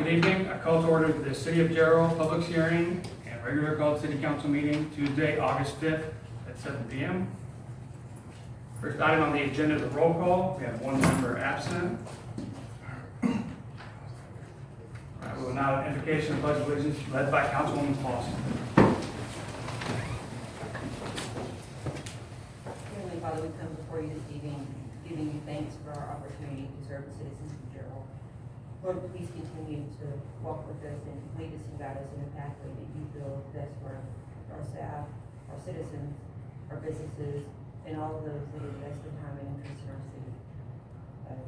Good evening. I call to order the City of Gerald public hearing and regular called City Council meeting Tuesday, August 5th at 7 p.m. First item on the agenda is a roll call. We have one member absent. All right, we will now have invocation of pledge of allegiance led by Councilwoman Clausen. Heavenly Father, we come before you this evening, giving you thanks for our opportunity to serve the citizens of Gerald. Lord, please continue to walk with us and lead us and guide us in the pathway that you feel best for our staff, our citizens, our businesses, and all of those that invest their time and interest in our city.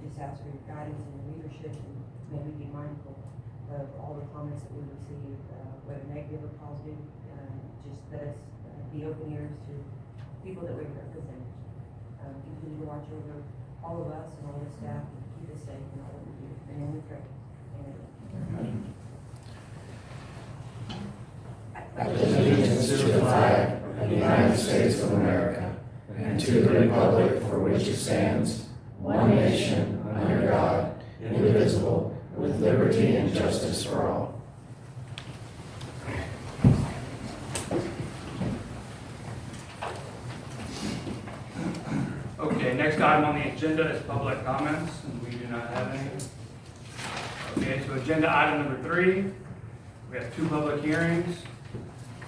Just ask for your guidance and your leadership, and may we be mindful of all the comments that we receive, whether negative or positive. Just let us be open ears to people that we represent. Continue to watch over all of us and all the staff and keep us safe in all that we do. And then we pray. Amen. I pledge allegiance to the flag of the United States of America and to the republic for which it stands, one nation, under God, indivisible, with liberty and justice for all. Okay, next item on the agenda is public comments, and we do not have any. Okay, so agenda item number 3, we have 2 public hearings.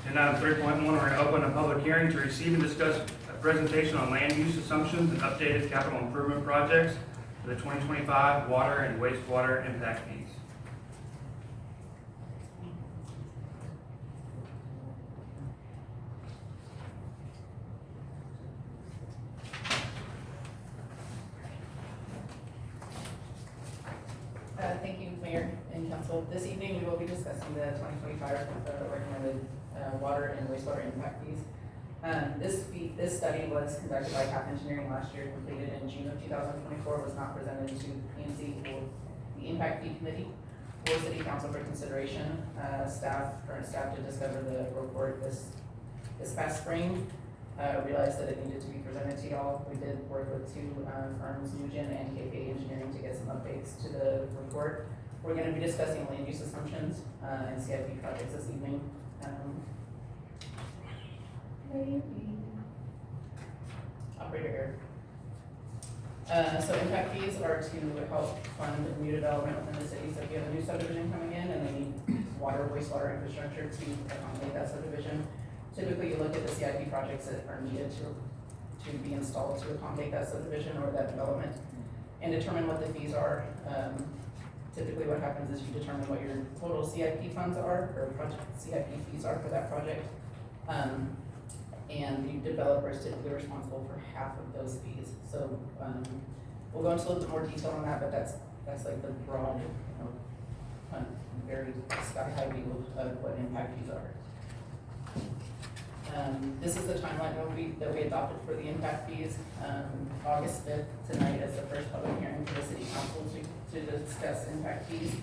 Agenda item 3.1, we're going to open a public hearing to receive and discuss a presentation on land use assumptions and updated capital improvement projects for the 2025 water and wastewater impact fees. Thank you, Mayor and Council. This evening, we will be discussing the 2025 recommended water and wastewater impact fees. This study was conducted by CAP Engineering last year, completed in June of 2024, was not presented to PNC or the Impact Fee Committee or City Council for consideration. Current staff did discover the report this past spring. Realized that it needed to be presented to y'all. We did work with 2 firms, Nugent and KPA Engineering, to get some updates to the report. We're going to be discussing land use assumptions and CIP projects this evening. Operator here. So impact fees are to help fund new development within the city. So if you have a new subdivision coming in and they need water, wastewater infrastructure to accommodate that subdivision, typically you look at the CIP projects that are needed to be installed to accommodate that subdivision or that development and determine what the fees are. Typically what happens is you determine what your total CIP funds are, or project CIP fees are for that project. And the developer is typically responsible for half of those fees. So we'll go into a little bit more detail on that, but that's like the broad, very sky-high view of what impact fees are. This is the timeline that we adopted for the impact fees. August 5th tonight is the first public hearing for the City Council to discuss impact fees.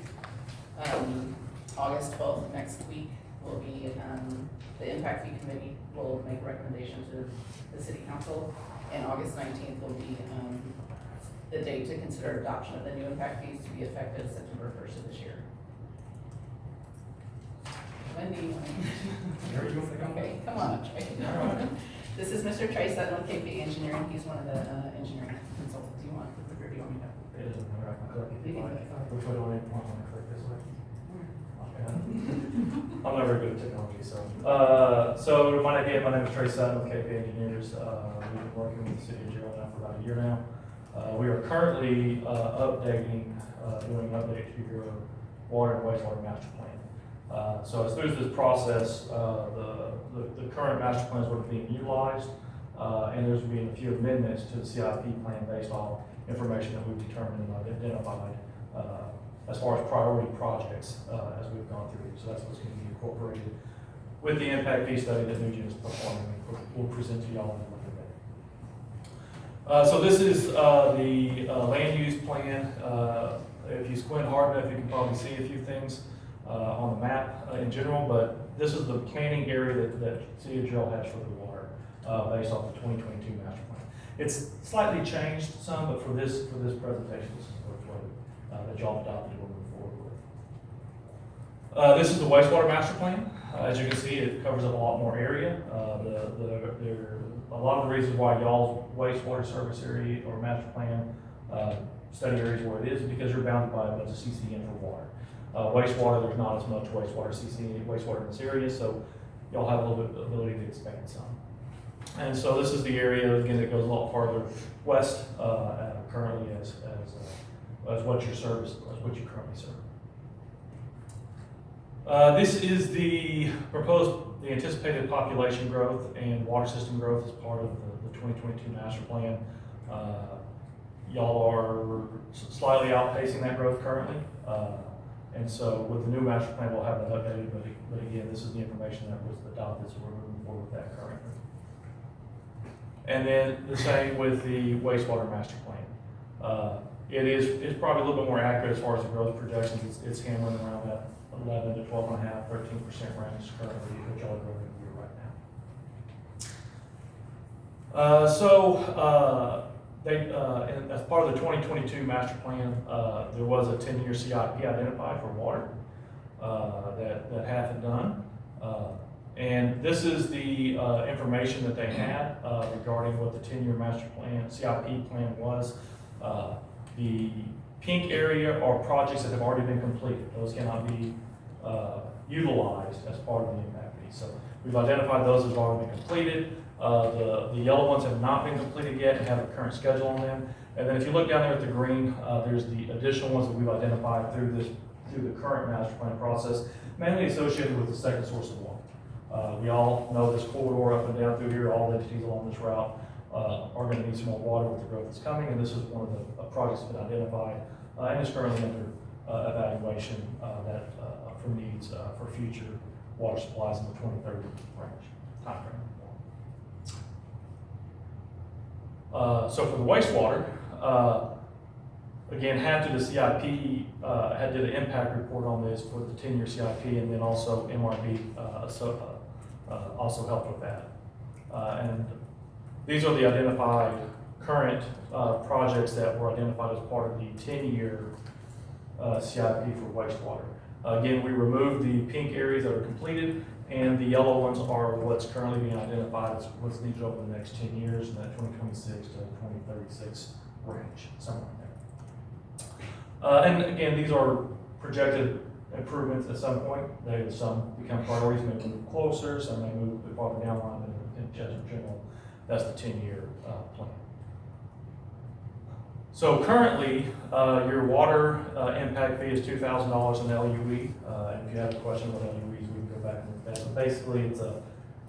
August 12th next week will be the Impact Fee Committee will make recommendations to the City Council, and August 19th will be the date to consider adoption of the new impact fees to be effective September 1st of this year. Wendy, okay, come on, Trey. This is Mr. Trey Sutton with KP Engineering. He's one of the engineering consultants. Do you want me to? It doesn't matter. I can click if you like. Which way do I want to click, this way? Okay. I'm not very good at technology, so. So my name is Trey Sutton with KP Engineers. We've been working with the City of Gerald now for about a year now. We are currently doing an update to your water and wastewater master plan. So as through this process, the current master plans were being utilized, and there's been a few amendments to the CIP plan based on information that we've determined and identified as far as priority projects as we've gone through. So that's what's going to be incorporated with the impact fee study that Nugent is performing. We'll present to y'all in a little bit. So this is the land use plan. If you squint hard enough, you can probably see a few things on the map in general, but this is the planning area that City of Gerald has for the water based off the 2022 master plan. It's slightly changed some, but for this presentation, this is what that y'all adopted and we'll move forward with. This is the wastewater master plan. As you can see, it covers up a lot more area. A lot of the reasons why y'all's wastewater service area or master plan study area is where it is because you're bounded by a bunch of CCN for water. Wastewater, there's not as much wastewater in this area, so y'all have a little bit of ability to expand some. And so this is the area, again, that goes a lot farther west currently as what your service, as what you currently serve. This is the anticipated population growth and water system growth as part of the 2022 master plan. Y'all are slightly outpacing that growth currently. And so with the new master plan, we'll have that updated, but again, this is the information that was adopted, so we're moving forward with that currently. And then the same with the wastewater master plan. It's probably a little bit more accurate as far as the growth projections. It's hammering around that 11 to 12.5, 13% range currently, which y'all are growing in here right now. And as part of the 2022 master plan, there was a 10-year CIP identified for water that half had done. And this is the information that they had regarding what the 10-year master plan, CIP plan was. The pink area are projects that have already been completed. Those cannot be utilized as part of the impact fee. So we've identified those as already been completed. The yellow ones have not been completed yet and have a current schedule on them. And then if you look down there at the green, there's the additional ones that we've identified through the current master plan process, mainly associated with the second source of water. We all know this corridor up and down through here, all the entities along this route are going to need some more water with the growth that's coming, and this is one of the projects that's been identified and is currently under evaluation for needs for future water supplies in the 2030 range timeframe. So for the wastewater, again, half of the CIP did an impact report on this for the 10-year CIP, and then also MRB also helped with that. And these are the identified current projects that were identified as part of the 10-year CIP for wastewater. Again, we removed the pink areas that are completed, and the yellow ones are what's currently being identified as what's needed over the next 10 years in that 2026 to 2036 range, somewhere in there. And again, these are projected improvements at some point. Some become priorities, may move closer, some may move farther down the line, but in general, that's the 10-year plan. So currently, your water impact fee is $2,000 in LUE. And if you have a question about LUEs, we can go back and look at that. But basically, it's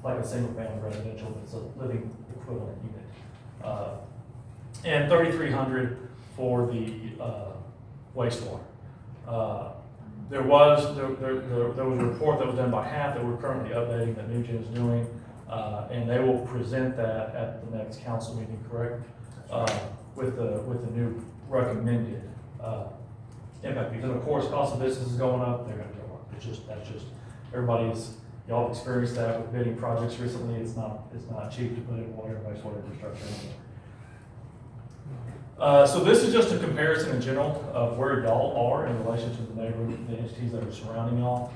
like a single-family residential. It's a living equivalent unit. And $3,300 for the wastewater. There was a report that was done by HAP that we're currently updating that NewGen is doing, and they will present that at the next council meeting, correct? With the new recommended impact fees. And of course, cost of business is going up, they're going to go up. That's just y'all have experienced that with bidding projects recently. It's not cheap to put in water and wastewater infrastructure anymore. So this is just a comparison in general of where y'all are in relation to the neighborhood, the entities that are surrounding y'all.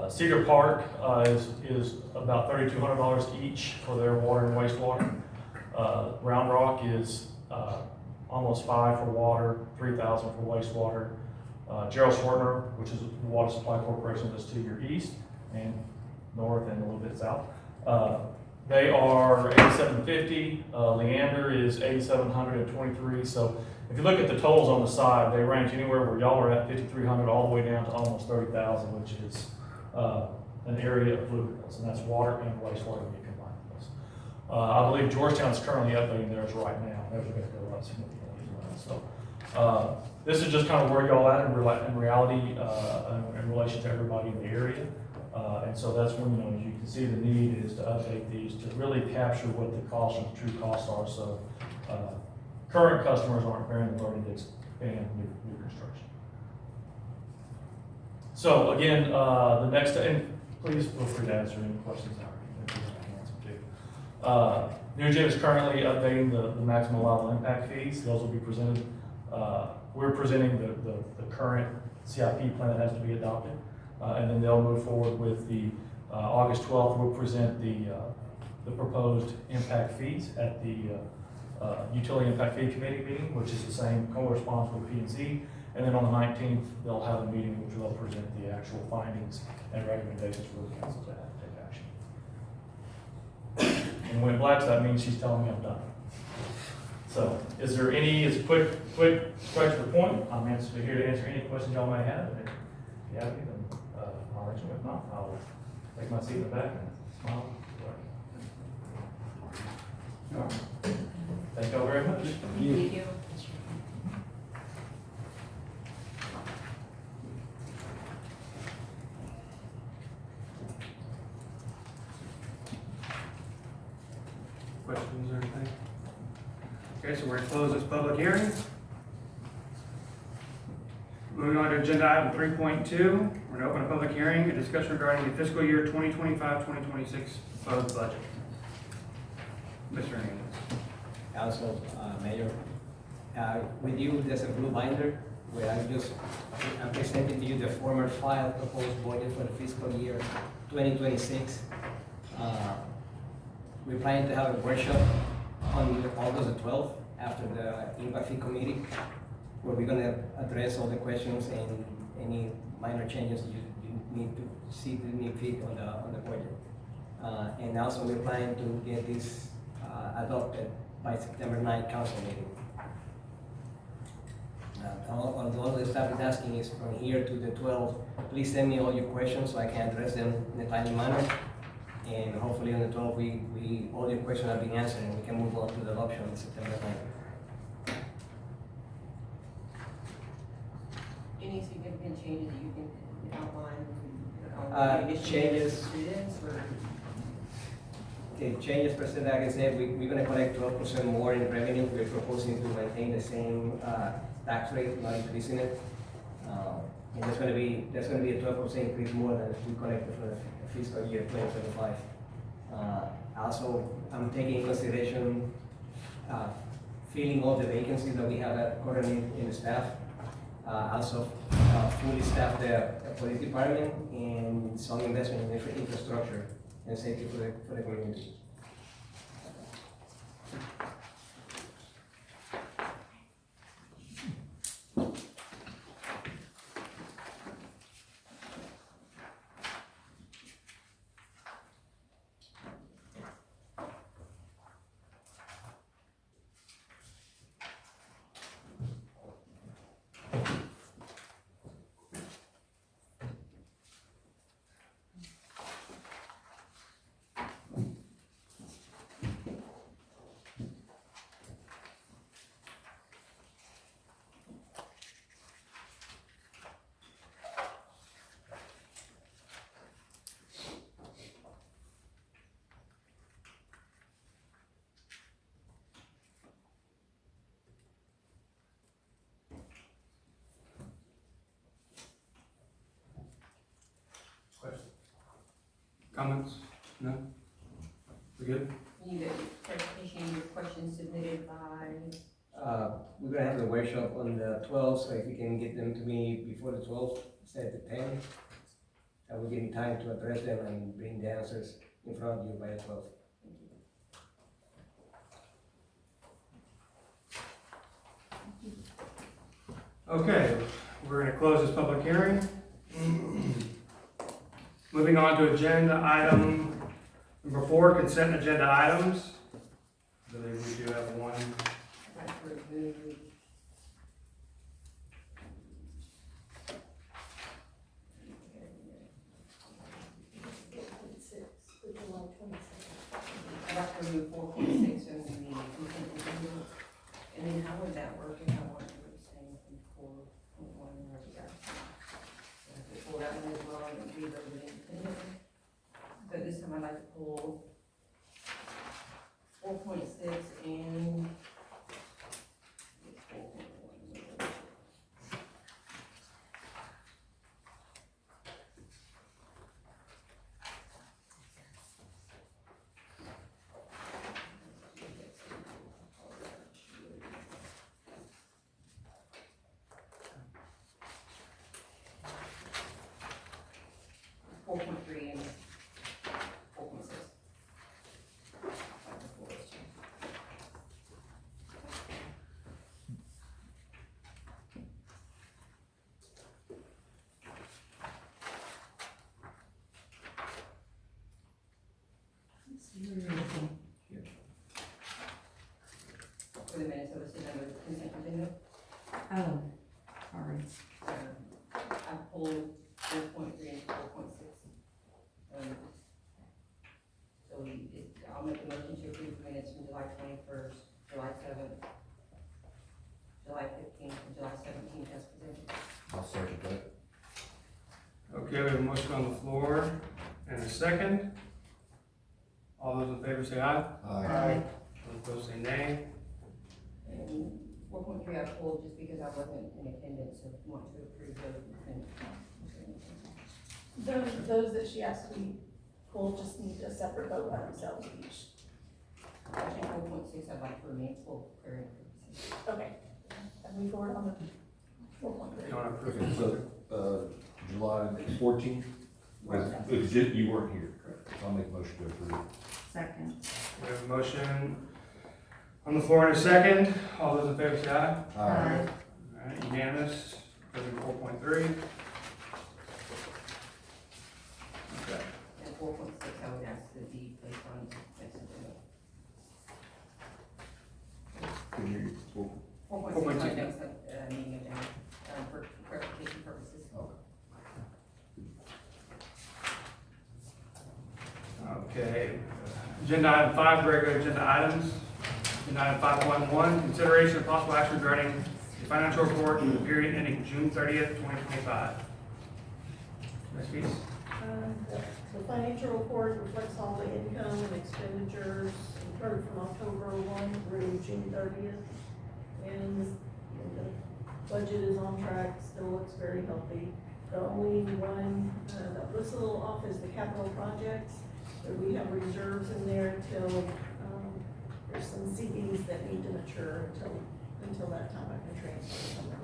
Cedar Park is about $3,200 each for their water and wastewater. Round Rock is almost $5,000 for water, $3,000 for wastewater. Gerald Schwartner, which is the Water Supply Corporation that's to your east and north and a little bit south. They are $8,750. Leander is $8,723. So if you look at the totals on the side, they range anywhere where y'all are at $5,300 all the way down to almost $30,000, which is an area of fluvials, and that's water and wastewater when you combine those. I believe Georgetown is currently updating theirs right now. Theirs are going to go up significantly as well. So this is just kind of where y'all at in reality in relation to everybody in the area. And so that's when, you can see the need is to update these to really capture what the costs and the true costs are. So current customers aren't bearing the burden to expand new construction. So again, the next, and please feel free to answer any questions now. NewGen is currently updating the maximum allowable impact fees. Those will be presented. We're presenting the current CIP plan that has to be adopted. And then they'll move forward with the, August 12th, we'll present the proposed impact fees at the Utility Impact Fee Committee meeting, which is the same corresponds with P&Z. And then on the 19th, they'll have a meeting which will present the actual findings and recommendations for the council to have to take action. And when Black's, that means she's telling me I'm done. So, is there any, it's a quick straight to the point. I'm here to answer any questions y'all may have. And if you have any, then I'll let you know. If not, I'll take my seat in the back and smile. Thank y'all very much. Thank you. Questions or anything? Okay, so we're gonna close this public hearing. Moving on to agenda item 3.2, we're gonna open a public hearing, a discussion regarding the fiscal year 2025-2026 proposed budget. Mr. Hernandez. Also, Mayor, with you, there's a blue binder where I'm presenting to you the former file proposed budget for the fiscal year 2026. We're planning to have a workshop on August the 12th after the Impact Fee Committee, where we're gonna address all the questions and any minor changes you need to see the new fit on the budget. And also we're planning to get this adopted by September 9th council meeting. All the staff is asking is from here to the 12th, please send me all your questions so I can address them in a timely manner. And hopefully on the 12th, all your questions have been answered and we can move on to the adoption on September 9th. Any significant changes that you can outline? Changes. Students or? Okay, changes per se, like I said, we're gonna collect 12% more in revenue. We're proposing to maintain the same tax rate, not increasing it. And there's gonna be a 12% increase more than we collected for the fiscal year 2025. Also, I'm taking in consideration filling all the vacancies that we have currently in the staff. Also, fully staff the police department and some investment in infrastructure and safety for the community. Comments? No? We good? You need a clarification, your questions submitted by? We're gonna have the workshop on the 12th, so if you can get them to me before the 12th, instead of the 10th, that will give me time to address them and bring the answers in front of you by the 12th. Okay, we're gonna close this public hearing. Moving on to agenda item number 4, consent agenda items. I believe we do have one. I'd like to remove I'd like to remove 4.6 and the consent agenda. And then how would that work if I wanted to abstain from 4.1 and where we are? So I could pull that one as well and be voted independently. But this time I'd like to pull 4.6 and it's 4.1. for the minutes that was sent under the consent agenda. Oh, sorry. I pulled 4.3 and 4.6. I'll make a motion to approve the minutes from July 21st, July 7th, July 15th, and July 17th as presented. I'll second that. Okay, we have a motion on the floor and a second. All those in favor say aye. Aye. Those opposed say nay. And 4.3 I pulled just because I wasn't in attendance, so I want to approve those. Those that she asked we pull just need a separate vote by themselves each. Actually, 4.6 I'd like to remain full for current purposes. Okay. And we forward on the 4.3. You want to approve Okay, it? so, July 14th, it was just, you weren't here. I'll make a motion to approve. Second. We have a motion on the floor and a second. All those in favor say aye. Aye. All right, unanimous, approving 4.3. Okay. And 4.6 I would ask to be placed on next agenda. Can you, well, 4.6 on 4.6. next meeting agenda, for clarification purposes. Okay, agenda item 5, regular agenda items. Agenda item 5.1, consideration of possible action regarding the financial report for the period ending June 30th, 2025. Ms. Peace? The financial report reflects all the income and expenditures incurred from October 1 through June 30th. And the budget is on track, still looks very healthy. The only one that looks a little off is the capital projects. But we have reserves in there until, there's some CDs that need to mature until that time I can transfer some of it.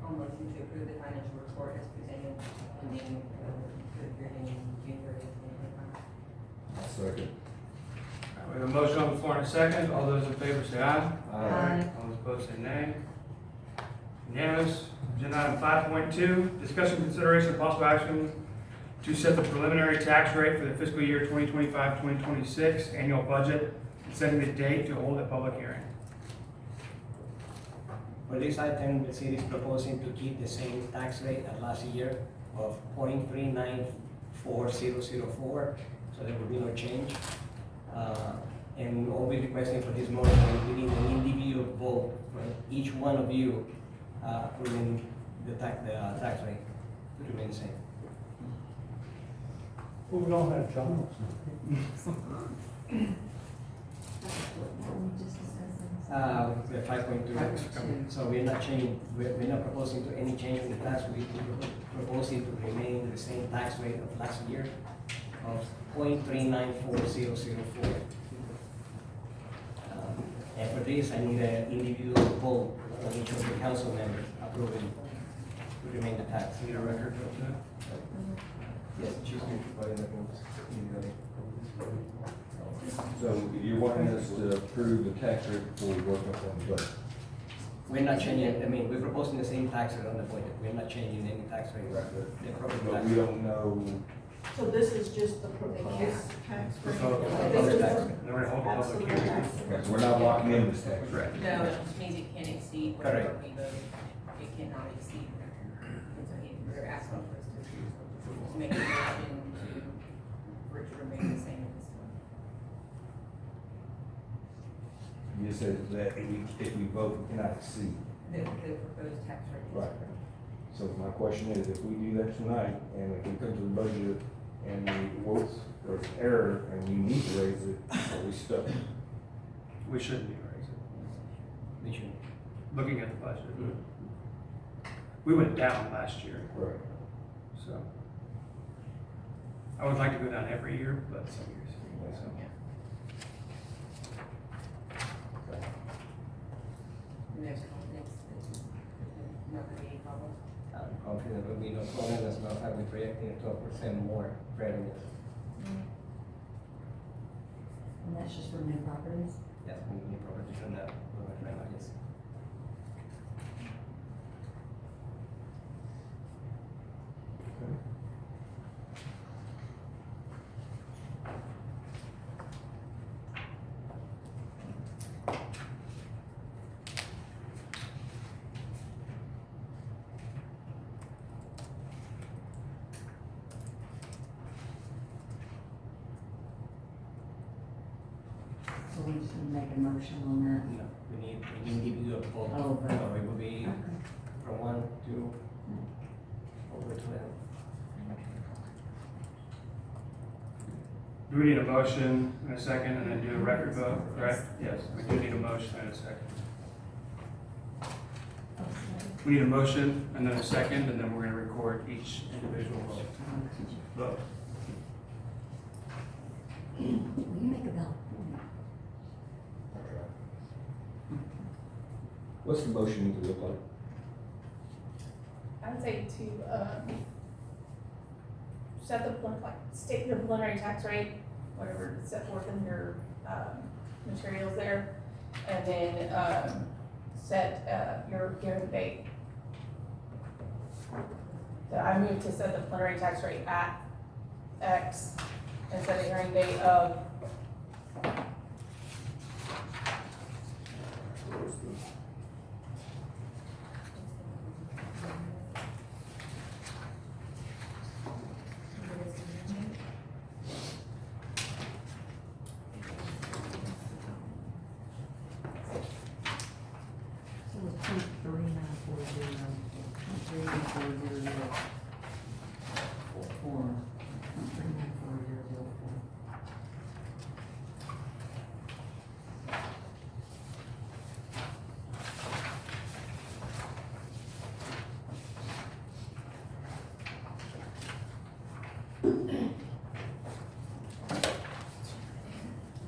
I'll motion to approve the financial report as presented ending, for the period ending June 30th, 2025. I'll second. We have a motion on the floor and a second. All those in favor say aye. Aye. All those opposed say nay. Unanimous. Agenda item 5.2, discussion consideration of possible action to set the preliminary tax rate for the fiscal year 2025-2026 annual budget, and setting the date to hold a public hearing. For this item, the city is proposing to keep the same tax rate as last year of 0.394004, so there will be no change. And all we're requesting for this motion, we need an individual vote for each one of you, approving the tax rate to remain the same. Well, we don't have John. The 5.2. So we're not changing, we're not proposing to any change in the tax, we're proposing to remain the same tax rate of last year of 0.394004. And for this, I need an individual vote on each of the council members approving to remain the tax. Need a record of that? Yes, she's going to put in the rules individually. So you're wanting us to approve the tax rate before we work up on the budget? We're not changing, I mean, we're proposing the same tax rate on the budget, we're not changing any tax rate. Right, The property but tax. we don't know, So this is just the proposed tax rate? Proposed This is tax the rate. Then we're gonna hold a public absolute hearing. tax. okay, so we're not locking in this tax rate. Correct. No, it just means it can't exceed whatever Correct. we voted. It cannot exceed. And so we're asking for us to make a motion for it to remain the same at this time. You said that if we vote, we cannot exceed. The proposed tax rate. Right. So my question is, if we do that tonight, and if we come to the budget and we vote for error and we need to raise it, are we stuck? We shouldn't be raising. We should. Looking at the budget. We went down last year, Right. so. I would like to go down every year, but some years. So. And there's confidence that there's not gonna be any problems. I'm confident there will be no problem as long as we're projecting 12% more revenues. And that's just for new properties? Yes, we need property from that, yes. So we just need to make a motion on that. No, we need to give you a vote. Oh, So right. it will be from 1 to over 12. Do we need a motion and a second and then do a record vote, correct? Yes, we do need a motion and a second. We need a motion and then a second, and then we're gonna record each individual vote. Will you make a bell? What's the motion need to look like? I would say to, set the, state the preliminary tax rate, whatever is set forth in your, materials there. And then, set, your given date. So I move to set the preliminary tax rate at X and set a hearing date of So it's 23940, 2394004. 2394004.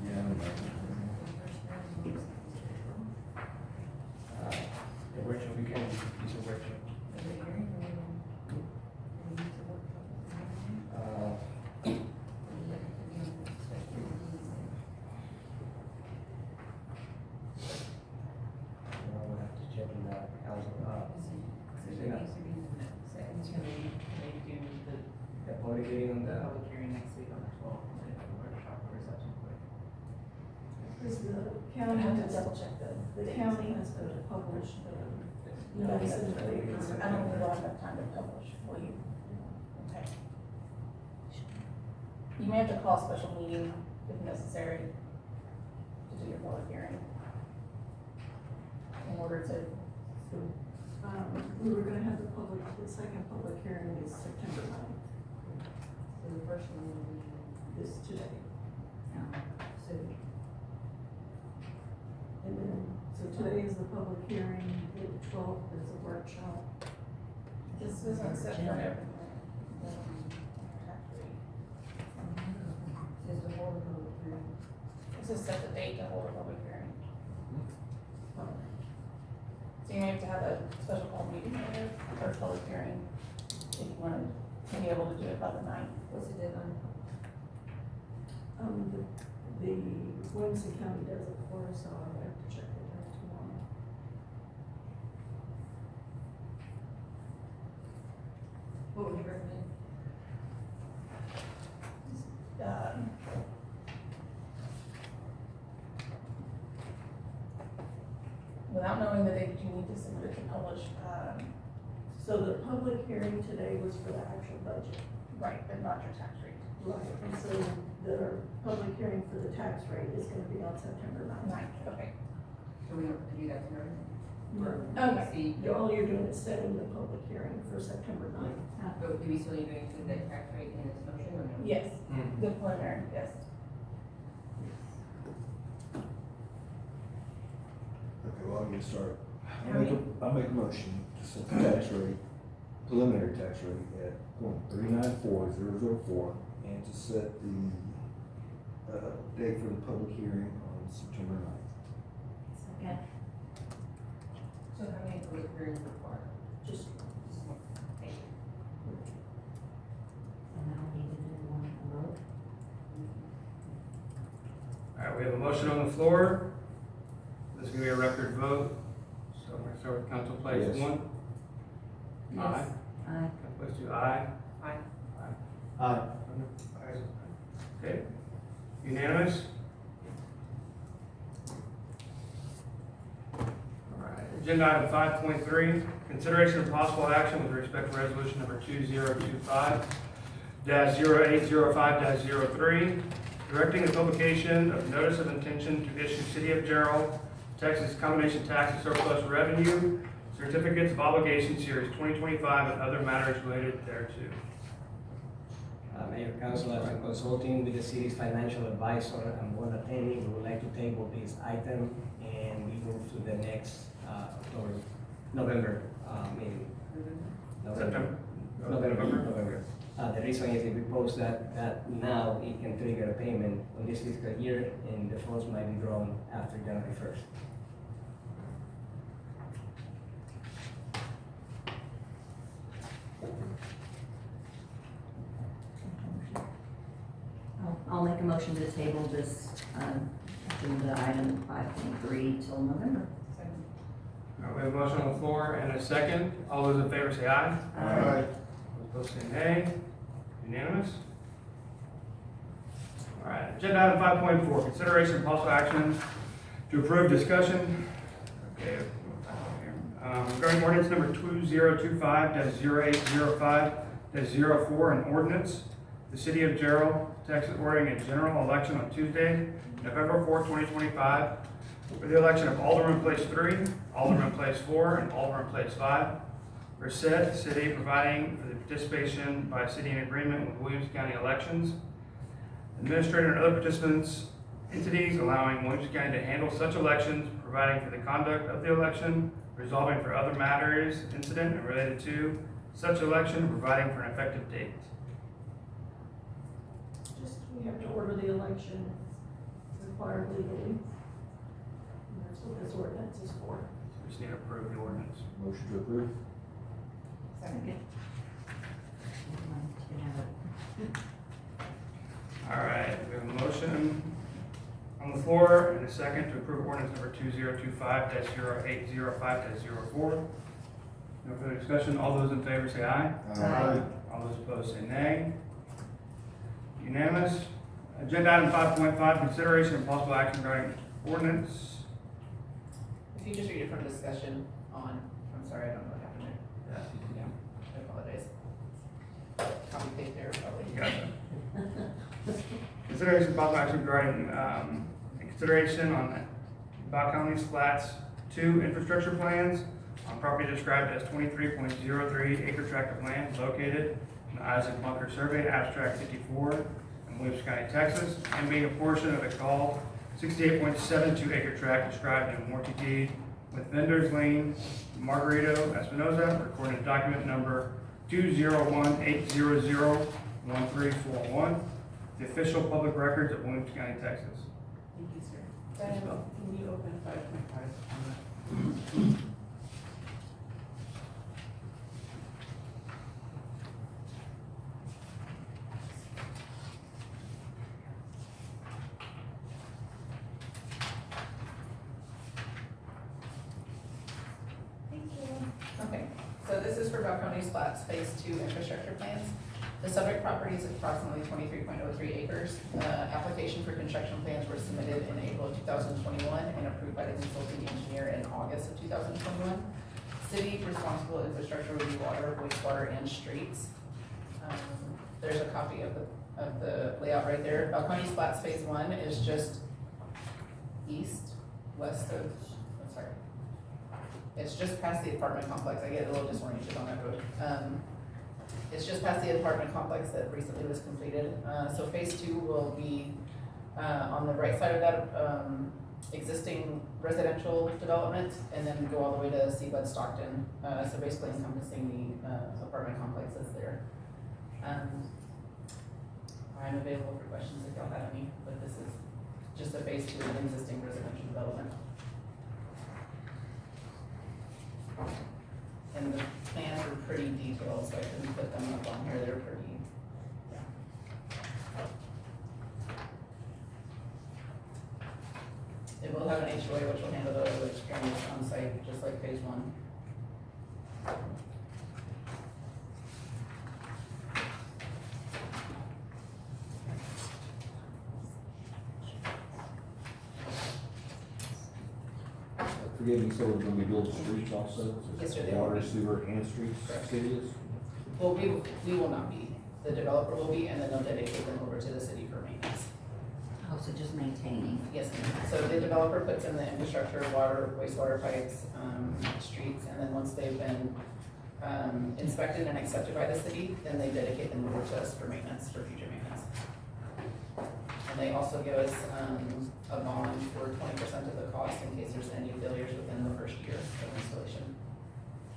Yeah. The workshop, we can use a workshop. We'll have to check in the council. The public hearing on the. public hearing next week on the 12th, and then a workshop or reception quick. Is the I county, have to double check the county has to publish the No, notice in the paper. I don't think we'll have enough time to publish for you. Okay. You may have to call a special meeting if necessary to do your public hearing. In order to, We were gonna have the second public hearing is September 9th, So the first one will be, this today. so And then, so today is the public hearing, the 12th is a workshop. this isn't set for everything. says the whole public hearing. This is set the date to hold a public hearing. So you may have to have a special call meeting or public hearing if you wanted to be able to do it by the 9th. What's the deadline? The Williamson County does it for us, so I'll have to check with her tomorrow. What would you recommend? Without knowing the date that you need to submit it to publish, So the public hearing today was for the actual budget. right, but not your tax rate. Right. And so the public hearing for the tax rate is gonna be on September 9th. 9th, okay. So we don't have to do that tonight? Okay. See, All you're doing is setting the public hearing for September 9th. but do we still need to include that tax rate in this motion or no? Yes, the preliminary, yes. Okay, well, I'll get started. I'll make a motion to set the tax rate, preliminary tax rate at .394004, and to set the, date for the public hearing on September 9th. Second. So how many public hearings required? Just Just one. Thank you. And I'll need to do one vote. All right, we have a motion on the floor. This is gonna be a record vote. So we're gonna start with Council Place Yes. 1. Aye. Aye. Council Place 2, aye. Aye. Aye. Okay, unanimous? All right, agenda item 5.3, consideration of possible action with respect to resolution number 2025-0805-03, directing the publication of notice of intention to issue City of Gerald, Texas combination tax and surplus revenue certificates of obligation series 2025 and other matters related thereto. Mayor, Council, after consulting with the city's financial advisor and one attorney, we would like to table this item and we move to the next, November, meeting. September. November. The reason is if we post that now, it can trigger a payment on this fiscal year and the funds might be drawn after January 1st. I'll make a motion to table this, agenda item 5.3 till November. All right, we have a motion on the floor and a second. All those in favor say aye. Aye. Those opposed say nay. Unanimous? All right, agenda item 5.4, consideration and possible action to approve discussion. Okay. Regarding ordinance number 2025-0805-04, an ordinance, the City of Gerald, Texas, ordering a general election on Tuesday, November 4, 2025, for the election of Alderman Place 3, Alderman Place 4, and Alderman Place 5. For said city, providing for the participation by city in agreement with Williams County elections, administrator and other participants, entities allowing Williams County to handle such elections, providing for the conduct of the election, resolving for other matters incident and related to such election, and providing for an effective date. Just, we have to order the election required legally. And that's what this ordinance is for. We just need to approve the ordinance. Motion to approve? Second. All right, we have a motion on the floor and a second to approve ordinance number 2025-0805-04. No further discussion. All those in favor say aye. Aye. All those opposed say nay. Unanimous. Agenda item 5.5, consideration and possible action regarding ordinance. If you just read it from discussion on, I'm sorry, I don't know what happened there. Yeah. I apologize. Copy paste there, probably. You got that. Consideration and possible action regarding, consideration on Bob County's Flats 2 infrastructure plans on property described as 23.03 acre tract of land located in the Isaac Bunker Survey, abstract 54 in Williams County, Texas, and being a portion of a called 68.72 acre tract described in warranty deed with vendors lien Margarito Espinoza, recorded document number 201-800-1341, the official public records of Williams County, Texas. Thank you, sir. Diane, can you open 5.5? Okay, so this is for Bob County's Flats Phase 2 infrastructure plans. The subject property is approximately 23.03 acres. Application for construction plans were submitted in April of 2021 and approved by the consulting engineer in August of 2021. City responsible infrastructure will be water, wastewater, and streets. There's a copy of the layout right there. Bob County's Flats Phase 1 is just west of, I'm sorry. It's just past the apartment complex. I get a little disoriented on that road. It's just past the apartment complex that recently was completed. So phase 2 will be on the right side of that existing residential development and then go all the way to Seabud Stockton. So basically encompassing the apartment complexes there. I'm available for questions if y'all have any, but this is just a phase 2 of an existing residential development. And the plans are pretty detailed, so I couldn't put them up on here, they're pretty, yeah. It will have an HOA which will handle the village drainage on site, just like phase 1. Forgive me, so we're gonna be building streets also? Yes, sir, they Water, will be. sewer, and streets, Correct. city is? Well, we will not be, the developer will be, and then they'll dedicate them over to the city for maintenance. Oh, so just maintaining. Yes, ma'am. So the developer puts in the infrastructure, water, wastewater pipes, streets, and then once they've been inspected and accepted by the city, then they dedicate them over to us for maintenance, for future maintenance. And they also give us a bond for 20% of the cost in case there's any failures within the first year of installation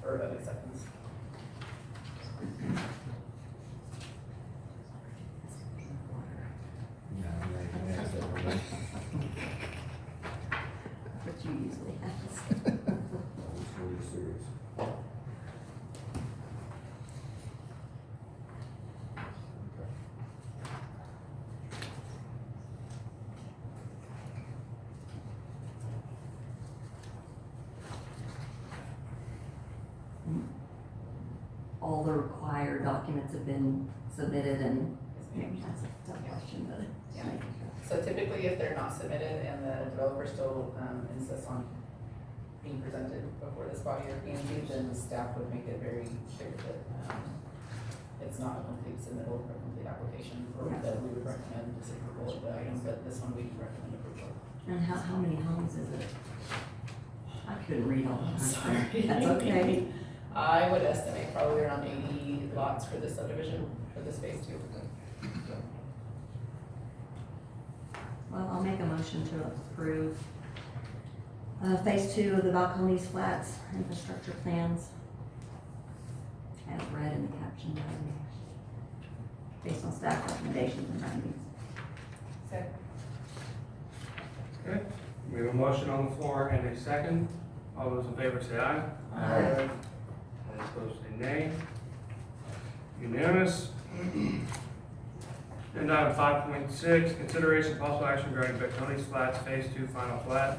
or of acceptance. What you usually ask. It's really serious. All the required documents have been submitted and, Yes, ma'am. that's a tough question, but it's Yeah. making sure. So typically, if they're not submitted and the developer still insists on being presented before this body or P&Z, then staff would make it very clear that it's not a complete submittal or a complete application, or that we would recommend disapproval of the item, but this one we recommend approval. And how many homes is it? I couldn't read all that. Sorry. That's okay. I would estimate probably around 80 lots for this subdivision, for this phase 2. Well, I'll make a motion to approve phase 2 of the Balcones Flats infrastructure plans as read in the caption item, based on staff recommendations and findings. Second. Okay, we have a motion on the floor and a second. All those in favor say aye. Aye. All opposed say nay. Unanimous. Agenda item 5.6, consideration of possible action regarding Balcones Flats Phase 2 final plat.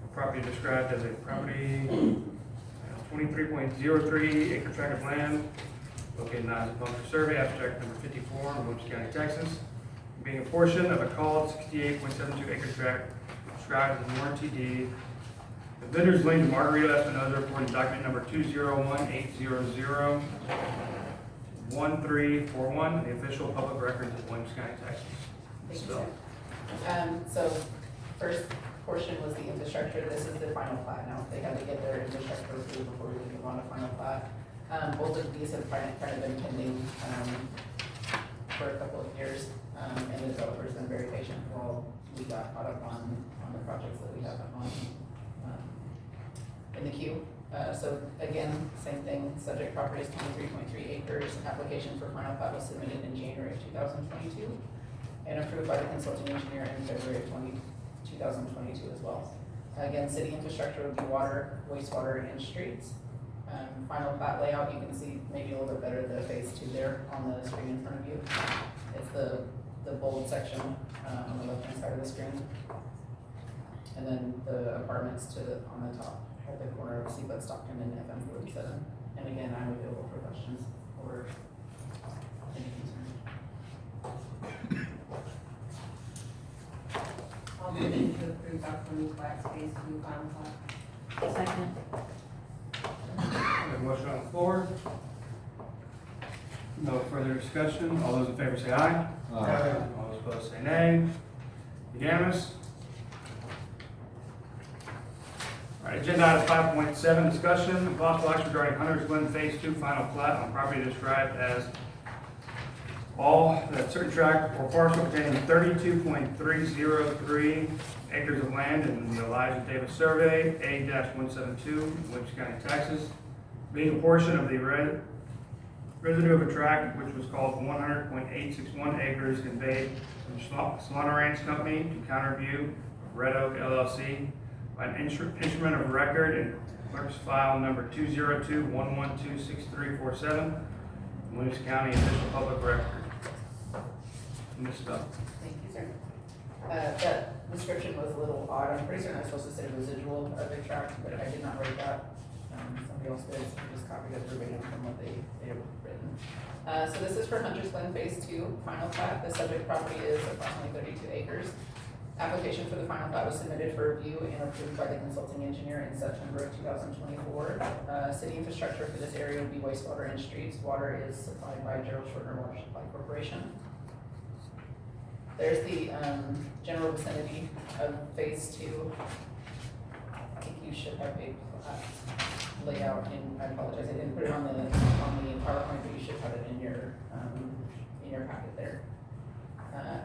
The property described as a property 23.03 acre tract of land located in Niles Bunker Survey, abstract number 54 in Williams County, Texas. Being a portion of a called 68.72 acre tract described as a warranty deed. The bidder's lien to Margarita Espinoza, reporting document number 201-800. 1341, the official public records of Williams County, Texas. Thank you, So, sir. So first portion was the infrastructure. This is the final plat now. They had to get their infrastructure approved before we move on to final plat. Both of these have kind of been pending for a couple of years, and the developer's been very patient while we got caught up on the projects that we have on in the queue. So again, same thing, subject property is 23.3 acres. Application for final plat was submitted in January of 2022 and approved by the consulting engineer in February of 2022 as well. Again, city infrastructure would be water, wastewater, and streets. Final plat layout, you can see maybe a little bit better the phase 2 there on the screen in front of you. It's the bold section on the left-hand side of the screen. And then the apartments on the top at the corner of Seabud Stockton and FM 47. And again, I'm available for questions or any concerns. I'll move to approve Balcones Flats Phase 2 final plat. Second. we have a motion on the floor. No further discussion. All those in favor say aye. All those opposed say nay. Unanimous. All right, agenda item 5.7, discussion and possible action regarding Hunter's Glen Phase 2 final plat on property described as all that certain tract or parcel containing 32.303 acres of land in the Elijah Davis Survey, A-172, Williams County, Texas, being a portion of the residue of a tract which was called 100.861 acres conveyed from Solana Ranch Company to Counterview Red Oak LLC by an instrument of record in clerk's file number 202-112-6347, Williams County official public record. Ms. Bell. Thank you, sir. That description was a little odd. I'm pretty certain I was supposed to say residual of the tract, but I did not write that. Somebody else did, so I just copied it verbatim from what they have written. So this is for Hunter's Glen Phase 2 final plat. The subject property is approximately 32 acres. Application for the final plat was submitted for review and approved by the consulting engineer in September of 2024. City infrastructure for this area would be wastewater and streets. Water is supplied by Gerald Shortner Water Supply Corporation. There's the, general vicinity of phase two. I think you should have a, layout, and I apologize, I didn't put it on the PowerPoint, but you should have it in your packet there.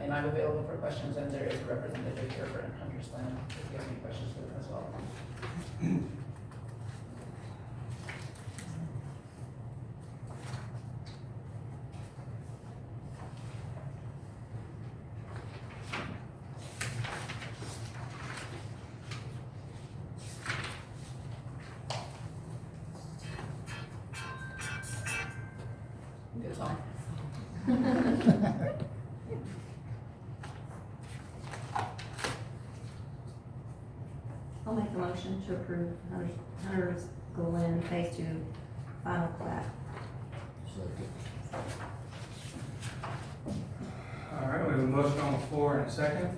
And I'm available for questions, and there is a representative here for Hunter's Land, if you have any questions for them as well. Good song. I'll make a motion to approve Hunter's Glen Phase 2 final plat. All right, we have a motion on the floor and a second.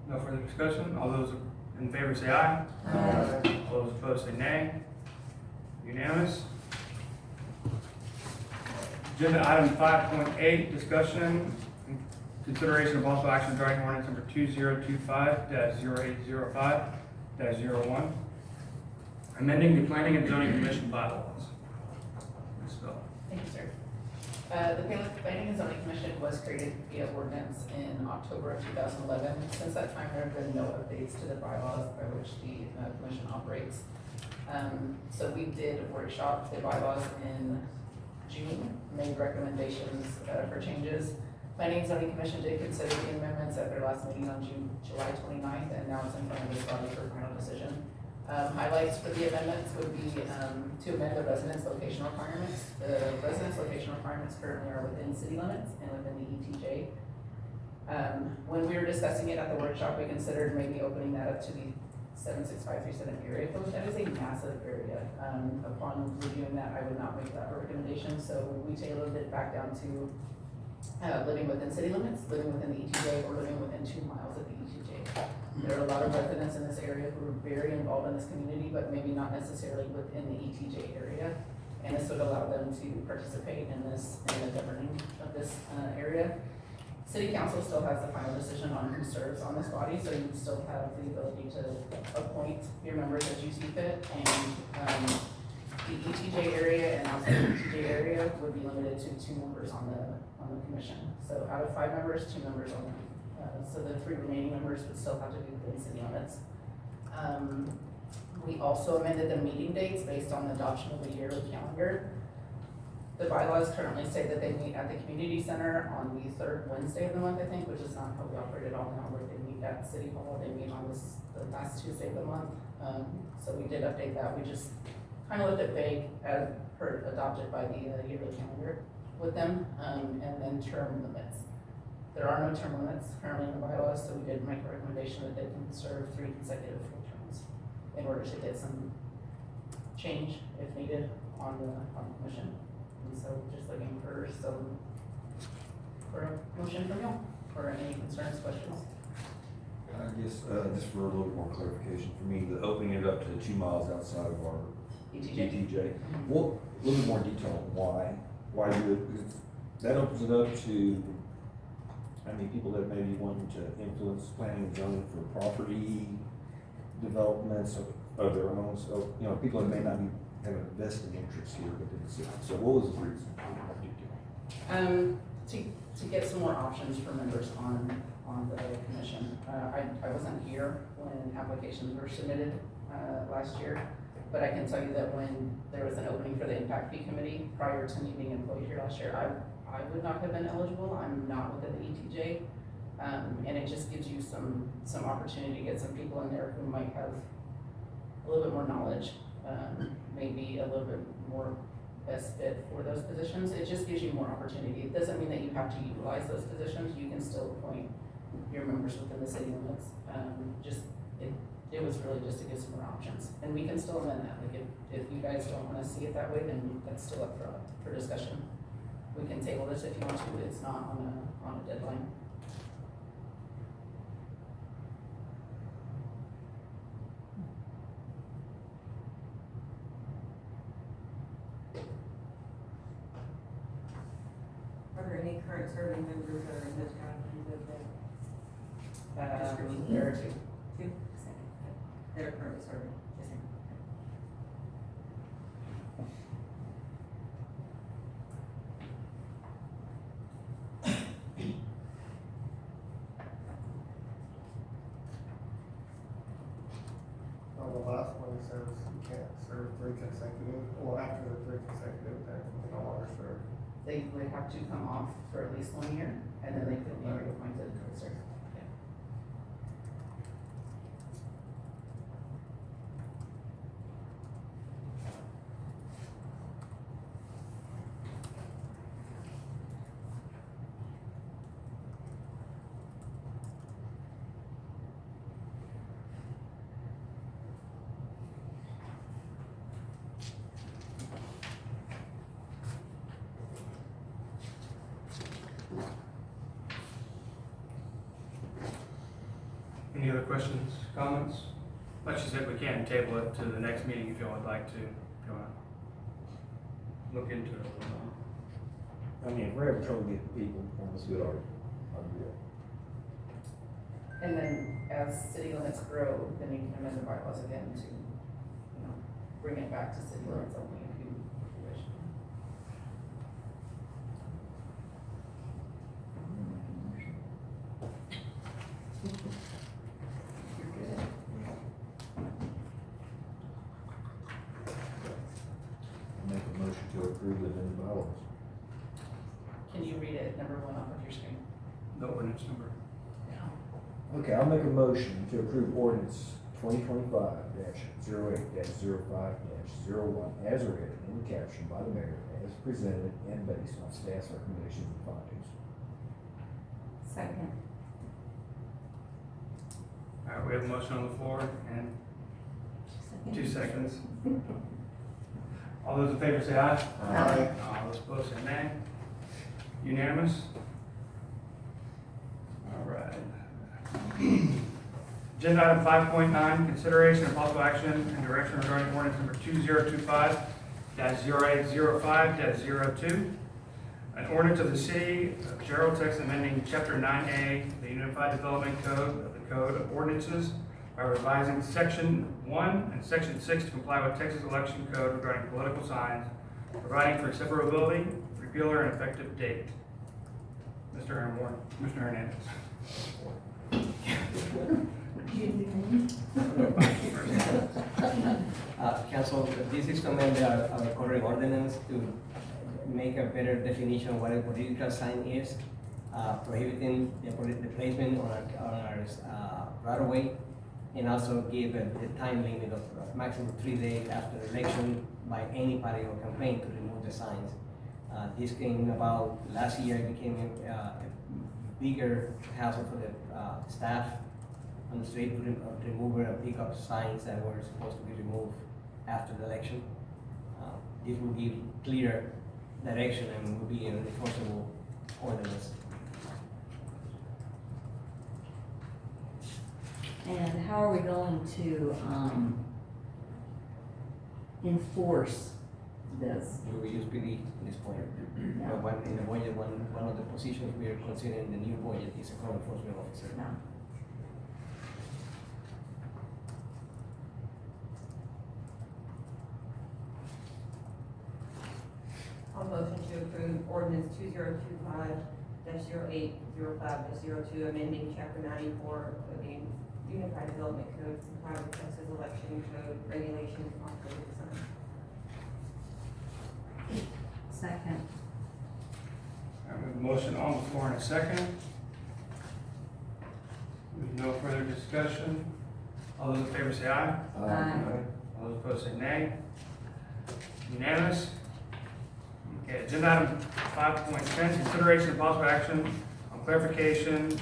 No further discussion. All those in favor say aye. Aye. All those opposed say nay. Unanimous. Agenda item 5.8, discussion, consideration of possible action regarding ordinance number 2025-0805-01, amending the planning and zoning commission bylaws. Ms. Bell. Thank you, sir. The Planning and Zoning Commission was created via ordinance in October of 2011. Since that time, there have been no updates to the bylaws by which the commission operates. So we did workshop the bylaws in June, made recommendations for changes. Planning and Zoning Commission did consider the amendments at their last meeting on July 29th, and now it's in front of this body for final decision. Highlights for the amendments would be to amend the residence location requirements. The residence location requirements currently are within city limits and within the ETJ. When we were discussing it at the workshop, we considered maybe opening that up to the 76537 area code. That is a massive area. Upon reviewing that, I would not make that recommendation, so we tailored it back down to living within city limits, living within the ETJ, or living within 2 miles of the ETJ. There are a lot of residents in this area who are very involved in this community, but maybe not necessarily within the ETJ area. And this would allow them to participate in the governing of this area. City council still has the final decision on who serves on this body, so you still have the ability to appoint your members as you see fit. And the ETJ area and also the ETJ area would be limited to 2 members on the commission. So out of 5 members, 2 members only. So the 3 remaining members would still have to be within city limits. We also amended the meeting dates based on the adoption of the yearly calendar. The bylaws currently say that they meet at the community center on the 3rd Wednesday of the month, I think, which is not how we operate at all now, where they meet at City Hall. They meet on the last Tuesday of the month. So we did update that. We just kind of left it vague as per adopted by the yearly calendar with them, and then term limits. There are no term limits currently in the bylaws, so we did make a recommendation that they can serve 3 consecutive full terms in order to get some change if needed on the commission. And so just looking for a motion from you, or any concerns, questions? I guess, just for a little bit more clarification for me, the opening it up to 2 miles outside of our ETJ. Well, a little bit more detail on why do it, because that opens it up to, I mean, people that may be wanting to influence planning and zoning for property developments of their own, so, you know, people that may not be have a vested interest here, but didn't see it. So what was the reason? To get some more options for members on the commission. I wasn't here when applications were submitted last year, but I can tell you that when there was an opening for the impact fee committee prior to me being employed here last year, I would not have been eligible. I'm not within the ETJ, and it just gives you some opportunity to get some people in there who might have a little bit more knowledge, maybe a little bit more best fit for those positions. It just gives you more opportunity. It doesn't mean that you have to utilize those positions. You can still appoint your members within the city limits. It was really just to give some more options, and we can still amend that. Like if you guys don't want to see it that way, then that's still up for discussion. We can table this if you want to. It's not on a deadline. Are there there any current serving members that are in those categories of the description? There are two. Two that are currently serving? Yes, ma'am. On the last one, it says you can't serve 3 consecutive, well, after the 3 consecutive, then you can no longer serve. They would have to come off for at least 1 year, and then they could be reappointed to serve. Yeah. Any other questions, comments? Like she said, we can table it to the next meeting if you would like to, if you want to look into it a little more. I mean, if we're having trouble getting people, let's do it already. I'll do it. And then as city limits grow, then you can amend the bylaws again to, you know, bring it back to city limits only if you wish. You're good. I'll make a motion to approve the new bylaws. Can you read it, number 1 off of your screen? The ordinance number. Okay, I'll make a motion to approve ordinance 2025-08-05-01 as read and captioned by the mayor as presented and based on staff's recommendations and findings. Second. All right, we have a motion on the floor and 2 seconds. All those in favor say aye. Aye. All those opposed say nay. Unanimous? All right. Agenda item 5.9, consideration and possible action and direction regarding ordinance number 2025-0805-02. An ordinance of the city of Gerald, Texas, amending chapter 9A, the Unified Development Code of the Code of Ordinances by revising section 1 and section 6 to comply with Texas Election Code regarding political signs, providing for severability, repealer, and effective date. Mr. Hernandez. Council, this is to amend our current ordinance to make a better definition of what a political sign is, prohibiting the placement on our right of way, and also give the time limit of maximum 3 days after the election by any party or campaign to remove the signs. This came about last year. It became a bigger hassle for the staff on the street to remove and pick up signs that were supposed to be removed after the election. This will give clear direction and will be an enforceable ordinance. And how are we going to, enforce this? We will use PD at this point. No. But in the budget, one of the positions we are considering in the new budget is a code enforcement officer. No. I'll motion to approve ordinance 2025-0805-02, amending chapter 94 of the Unified Development Code to comply with Texas Election Code regulations on political signs. Second. All right, we have a motion on the floor in a second. With no further discussion, all those in favor say aye. Aye. All those opposed say nay. Unanimous? Okay, agenda item 5.10, consideration and possible action on clarification. Give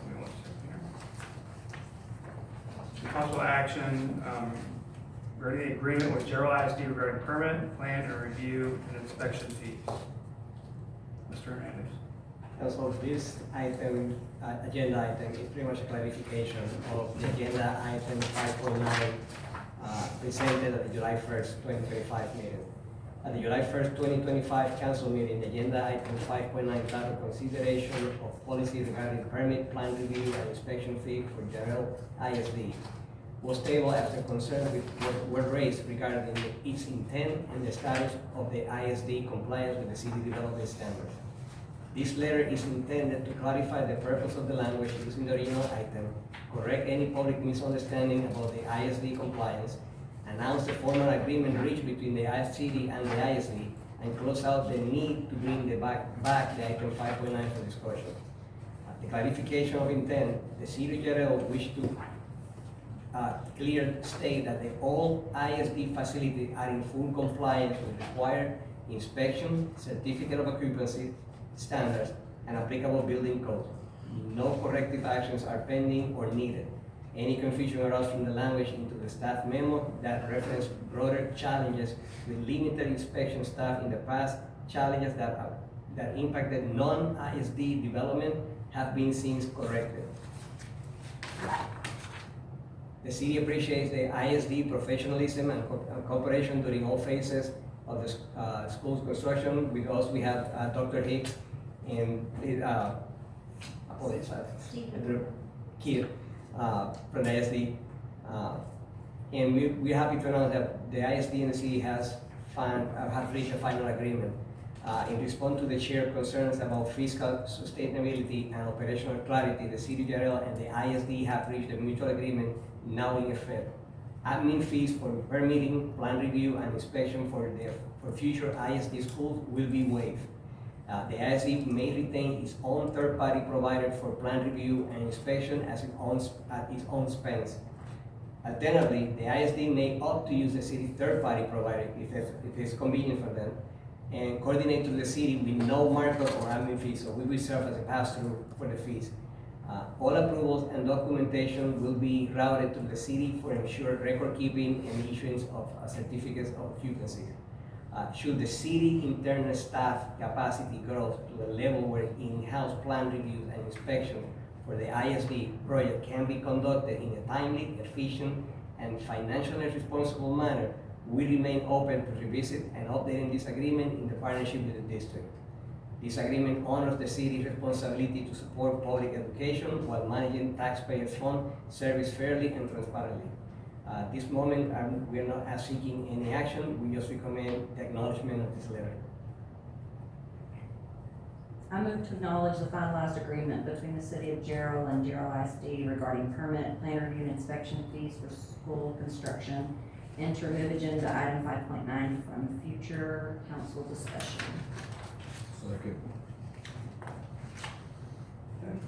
me 1 second here. Possible action, regarding the agreement with Gerald ISD regarding permit, plan, or review and inspection fees. Mr. Hernandez. And so this item, agenda item, is pretty much a clarification of the agenda item 5.9, presented at the July 1st, 2025 meeting. At the July 1st, 2025 council meeting, agenda item 5.9 titled consideration of policy regarding permit, plan review, and inspection fee for general ISD was tabled after concerns were raised regarding its intent and the status of the ISD compliance with the city development standards. This letter is intended to clarify the purpose of the language used in the original item, correct any public misunderstanding about the ISD compliance, announce the formal agreement reached between the city and the ISD, and close out the need to bring back the item 5.9 for discussion. The clarification of intent, the city general wished to clear state that all ISD facilities are in full compliance with required inspection, certificate of occupancy standards, and applicable building code. No corrective actions are pending or needed. Any confusion arose from the language into the staff memo that referenced broader challenges with limited inspection staff in the past, challenges that impacted non-ISD development have been since corrected. The city appreciates the ISD professionalism and cooperation during all phases of the school's construction. With us, we have Dr. Hicks and Keith from the ISD. And we're happy to announce that the ISD and the city have reached a final agreement. In response to the chair's concerns about fiscal sustainability and operational clarity, the city general and the ISD have reached a mutual agreement now in effect. Admin fees for permitting, plan review, and inspection for future ISD schools will be waived. The ISD may retain its own third-party provider for plan review and inspection at its own expense. Alternatively, the ISD may opt to use the city's third-party provider if it's convenient for them, and coordinate to the city with no markup or admin fees, so we will serve as a pass-through for the fees. All approvals and documentation will be routed to the city for ensured record keeping and issuance of certificates of occupancy. Should the city internal staff capacity grow to a level where in-house plan reviews and inspection for the ISD project can be conducted in a timely, efficient, and financially responsible manner, we remain open to revisit and updating this agreement in the partnership with the district. This agreement honors the city's responsibility to support public education while managing taxpayers' funds service fairly and transparently. At this moment, we are not seeking any action. We just recommend the acknowledgement of this letter. I move to acknowledge the finalized agreement between the city of Gerald and Gerald ISD regarding permit, plan review, and inspection fees for school construction, and to remove agenda item 5.9 from future council discussion. Second.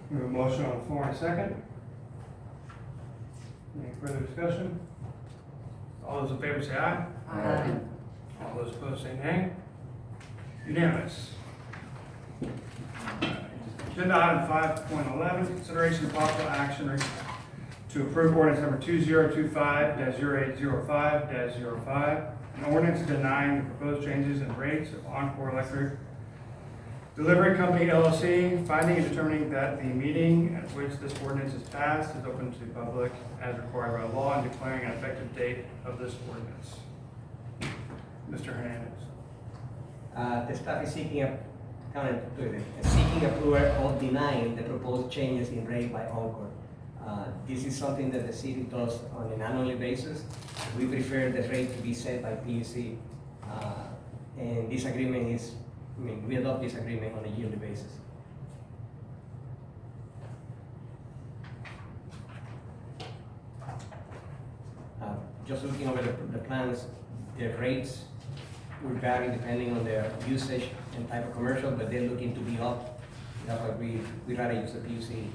We have a motion on the floor and a second. Any further discussion? All those in favor say aye. Aye. All those opposed say nay. Unanimous. Agenda item 5.11, consideration of possible action to approve ordinance number 2025-0805-05, an ordinance denying the proposed changes in rates of Encore Electric Delivery Company LLC, finding and determining that the meeting at which this ordinance is passed is open to the public as required by law, and declaring an effective date of this ordinance. Mr. Hernandez. The staff is seeking approval of denying the proposed changes in rate by Encore. This is something that the city does on an annual basis. We prefer the rate to be set by PUC, and this agreement is, we adopt this agreement on a yearly basis. Just looking over the plans, the rates will vary depending on their usage and type of commercial, but they're looking to be up. That's why we rather use the PUC.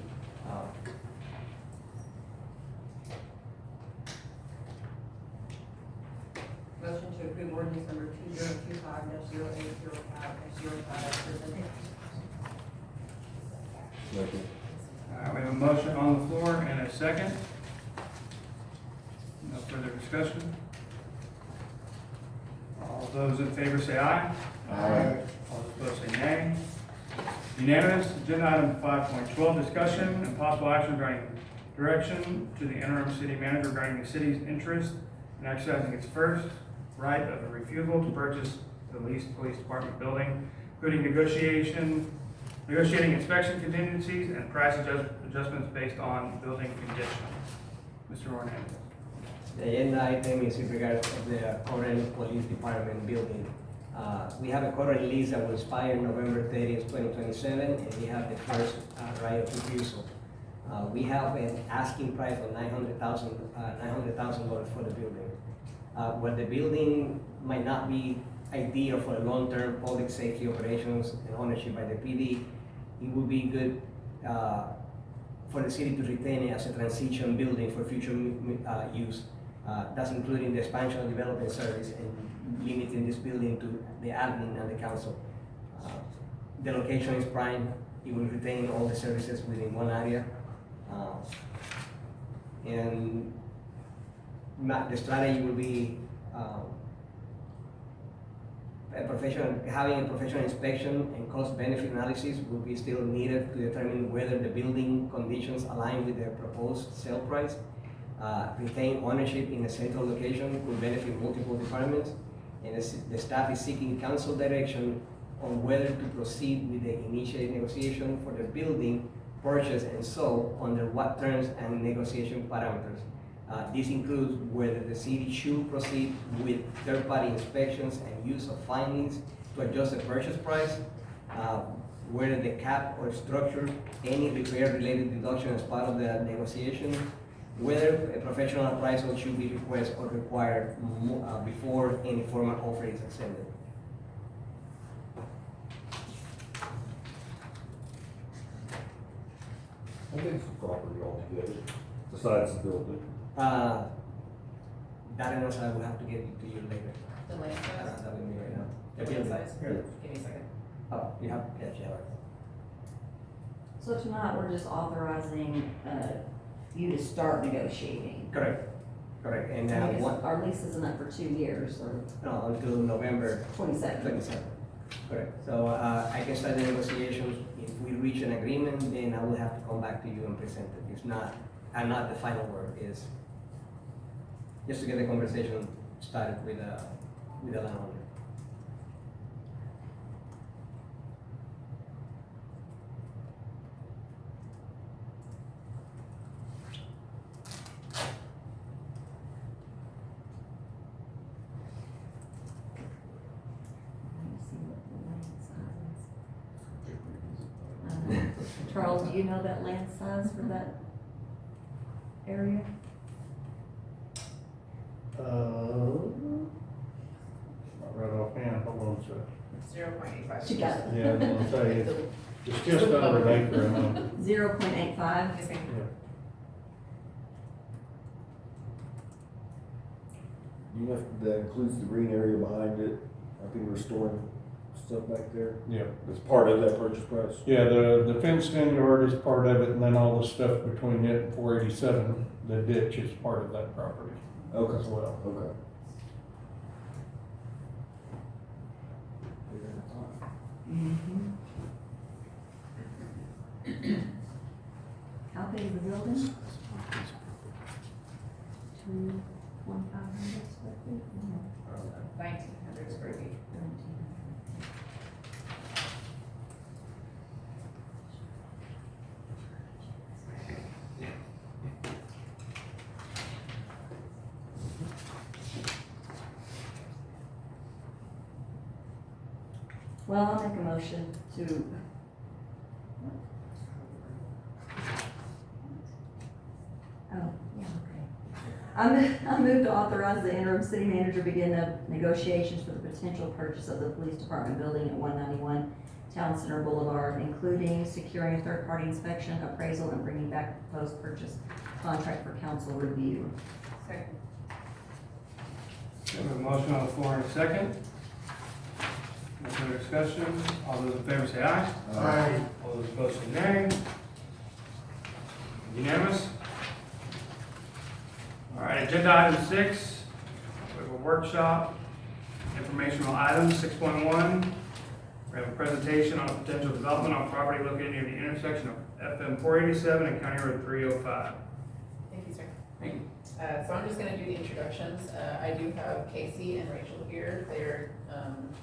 Motion to approve ordinance number 2025-0805-05 as presented. Second. We have a motion on the floor and a second. No further discussion. All those in favor say aye. Aye. All those opposed say nay. Unanimous. Agenda item 5.12, discussion and possible action regarding direction to the interim city manager regarding the city's interest and exercising its first right of a refusal to purchase the leased police department building, including negotiating inspection contingencies and price adjustments based on building conditions. Mr. Hernandez. The agenda item is in regards of the current police department building. We have a current lease that will expire November 30th, 2027, and we have the first right of refusal. We have an asking price of $900,000 for the building. Where the building might not be ideal for long-term public safety operations and ownership by the PD, it would be good for the city to retain it as a transition building for future use. That's including the expansion and development service and limiting this building to the admin and the council. The location is prime. It will retain all the services within one area. And the strategy will be having a professional inspection and cost-benefit analysis will be still needed to determine whether the building conditions align with the proposed sale price. Retain ownership in a central location could benefit multiple departments, and the staff is seeking council direction on whether to proceed with the initiated negotiation for the building purchase and so under what terms and negotiation parameters. This includes whether the city should proceed with third-party inspections and use of findings to adjust the purchase price, whether the cap or structure any repair-related deduction as part of the negotiation, whether a professional appraisal should be requested or required before any formal offer is accepted. I think it's the property altogether, besides the building. That answer I will have to get to you later. The land size, That with me right now. the land size, Yeah. give me a second. Oh, you have it. So tonight, we're just authorizing, you to start negotiating. Correct, correct, and Because one, our lease isn't up for 2 years, or no, until November 27. 27. Correct, so I can start the negotiations. If we reach an agreement, then I will have to come back to you and present it. It's not, I'm not the final word, is just to get the conversation started with the landowner. Let me see what the land size is. Charles, do you know that land size for that area? Not right offhand, hold on a second. 0.85. She got it. Yeah, I was gonna say, it's just under an acre, I know. 0.85. Yes, ma'am. Yeah. You know, if that includes the green area behind it, I think we're storing stuff back there. Yeah, It's part of that purchase price. yeah, the fenced-in yard is part of it, and then all the stuff between it and 487, the ditch is part of that property Okay. as well. Okay. Mhm. How big is the building? 2,500 square feet? No, 1,900 square feet. 1,900. Well, I'll make a motion to. Oh, yeah, okay. I move to authorize the interim city manager begin the negotiations for the potential purchase of the police department building at 191 Town Center Boulevard, including securing a third-party inspection, appraisal, and bringing back a proposed purchase contract for council review. Second. We have a motion on the floor in a second. No further discussion. All those in favor say aye. Aye. All those opposed say nay. Unanimous? All right, agenda item 6, we have a workshop, informational items, 6.1. We have a presentation on a potential development on property located near the intersection of FM 487 and County Road 305. Thank you, sir. Thank you. So I'm just gonna do the introductions. I do have Casey and Rachel here. They're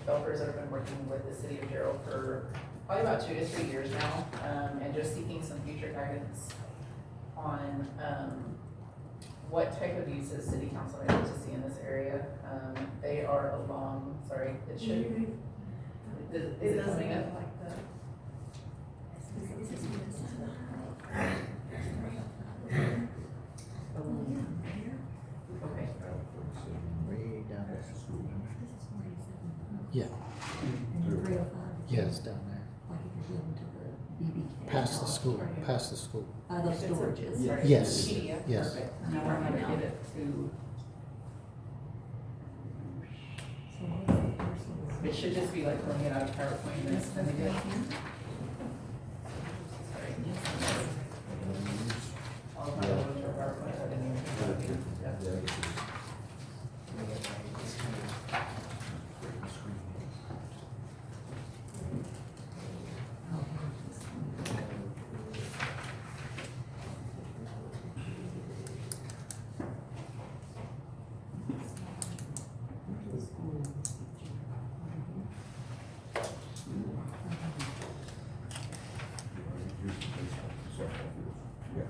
developers that have been working with the city of Gerald for probably about 2 to 3 years now, and just seeking some future guidance on what type of uses city council may want to see in this area. They are along, sorry, it should, is it coming up? like that. Okay. Yeah, And 305. yes, down there. Like if you're going to the BB camp. Past the school, past the school. The storages. Sorry. Yes, PDF, yes. perfect. I know You where want I'm me to at. get it to, So what's the first one? it should just be like pulling it out of PowerPoint and then sending it. Sorry. I'll have to go to PowerPoint, I didn't even. Yeah.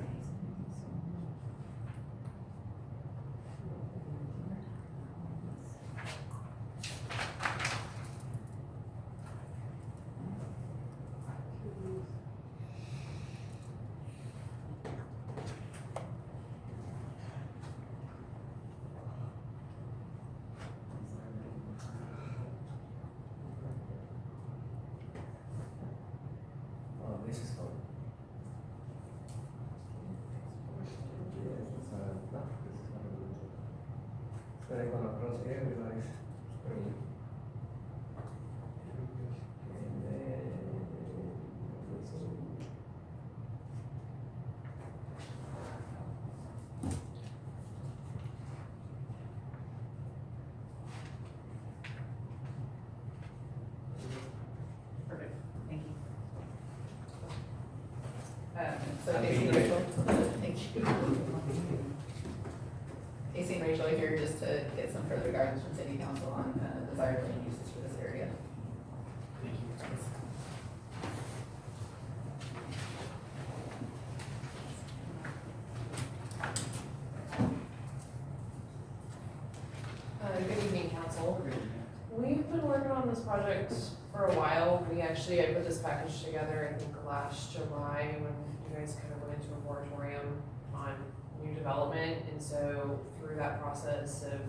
This is for. It's gonna come across everybody's screen. And then, Perfect, thank you. So I'll Casey be and here. Rachel, thank you. Casey and Rachel are here just to get some further guidance from city council on desired land uses for this area. Good evening, council. We've been working on this project for a while. I put this package together, I think, last July, when you guys kind of went into a moratorium on new development. And so through that process of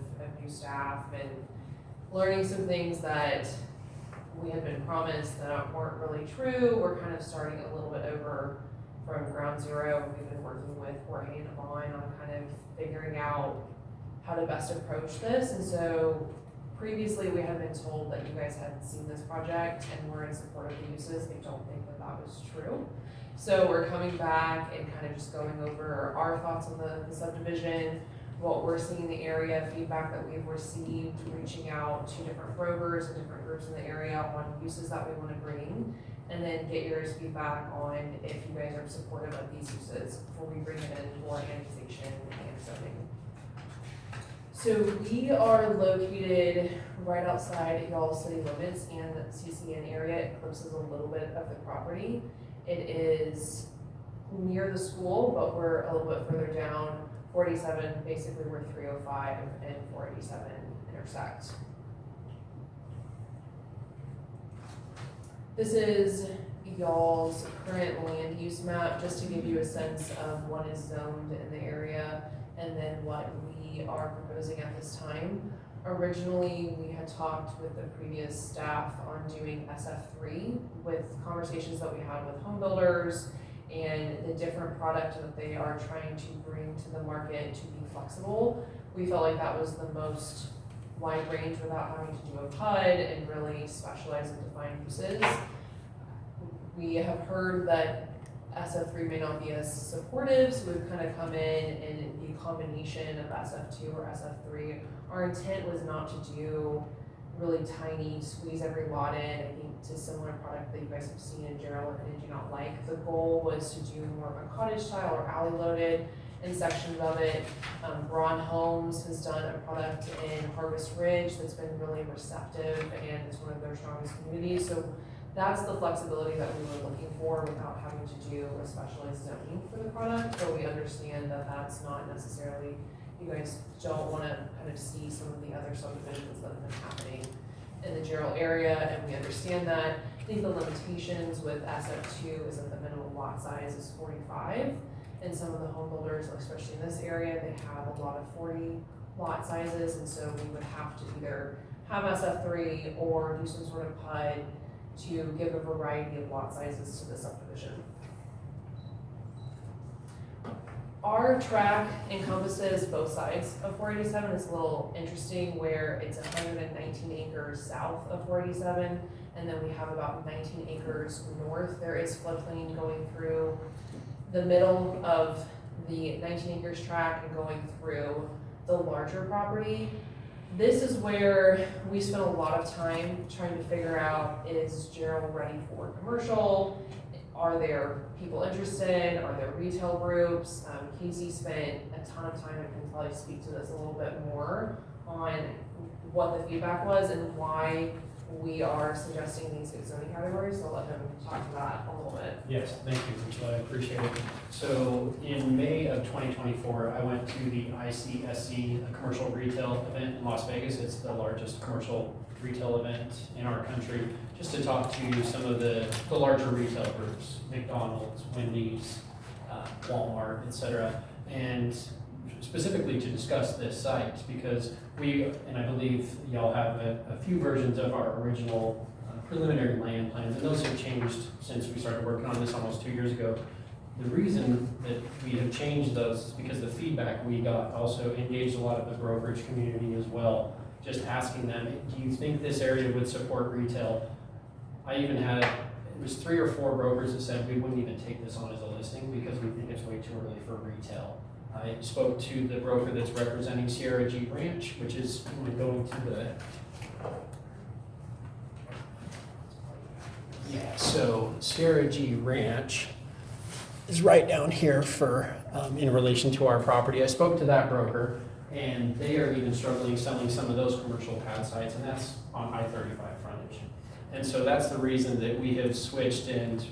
new staff and learning some things that we had been promised that weren't really true, we're kind of starting a little bit over from ground zero. We've been working with Jorge and Vaughn on kind of figuring out how to best approach this. And so previously we had been told that you guys hadn't seen this project and were in support of the uses. I don't think that that was true. So we're coming back and kind of just going over our thoughts on the subdivision, what we're seeing in the area, feedback that we've received, reaching out to different brokers and different groups in the area on uses that we want to bring, and then get your feedback on if you guys are supportive of these uses before we bring it in for annexation and zoning. So we are located right outside y'all's city limits and the CCN area. It eclipses a little bit of the property. It is near the school, but we're a little bit further down 47, basically where 305 and 487 intersect. This is y'all's current land use map, just to give you a sense of what is zoned in the area and then what we are proposing at this time. Originally, we had talked with the previous staff on doing SF3 with conversations that we had with home builders and the different product that they are trying to bring to the market to be flexible. We felt like that was the most wide range without having to do a PUD and really specialize and define uses. We have heard that SF3 may not be as supportive, so we've kind of come in and the combination of SF2 or SF3. Our intent was not to do really tiny, squeeze every lot in, I think to similar product that you guys have seen in Gerald and do not like. The goal was to do more of a cottage style or alley loaded in sections of it. Braun Homes has done a product in Harvest Ridge that's been really receptive and is one of their strongest communities. So that's the flexibility that we were looking for without having to do a specialized zoning for the product. So we understand that that's not necessarily, you guys don't want to kind of see some of the other subdivisions that have been happening in the Gerald area, and we understand that. I think the limitations with SF2 is that the minimum lot size is 45, and some of the home builders, especially in this area, they have a lot of 40 lot sizes, and so we would have to either have SF3 or do some sort of PUD to give a variety of lot sizes to the subdivision. Our track encompasses both sides of 487. It's a little interesting where it's 119 acres south of 487, and then we have about 19 acres north. There is floodplain going through the middle of the 19 acres track and going through the larger property. This is where we spent a lot of time trying to figure out, is Gerald ready for commercial? Are there people interested? Are there retail groups? Casey spent a ton of time, and can probably speak to this a little bit more, on what the feedback was and why we are suggesting these zoning categories. So I'll let him talk to that a little bit. Yes, thank you, Rachel, I appreciate it. So in May of 2024, I went to the ICSC, a commercial retail event in Las Vegas. It's the largest commercial retail event in our country, just to talk to some of the larger retail groups, McDonald's, Wendy's, Walmart, etc. And specifically to discuss this site, because we, and I believe y'all have a few versions of our original preliminary land plans, and those have changed since we started working on this almost 2 years ago. The reason that we have changed those is because the feedback we got also engaged a lot of the brokerage community as well, just asking them, do you think this area would support retail? I even had, it was 3 or 4 brokers that said we wouldn't even take this on as a listing because we think it's way too early for retail. I spoke to the broker that's representing Sierra G Ranch, which is going to the, yeah, so Sierra G Ranch is right down here for, in relation to our property. I spoke to that broker, and they are even struggling selling some of those commercial pad sites, and that's on I-35 frontage. And so that's the reason that we have switched and,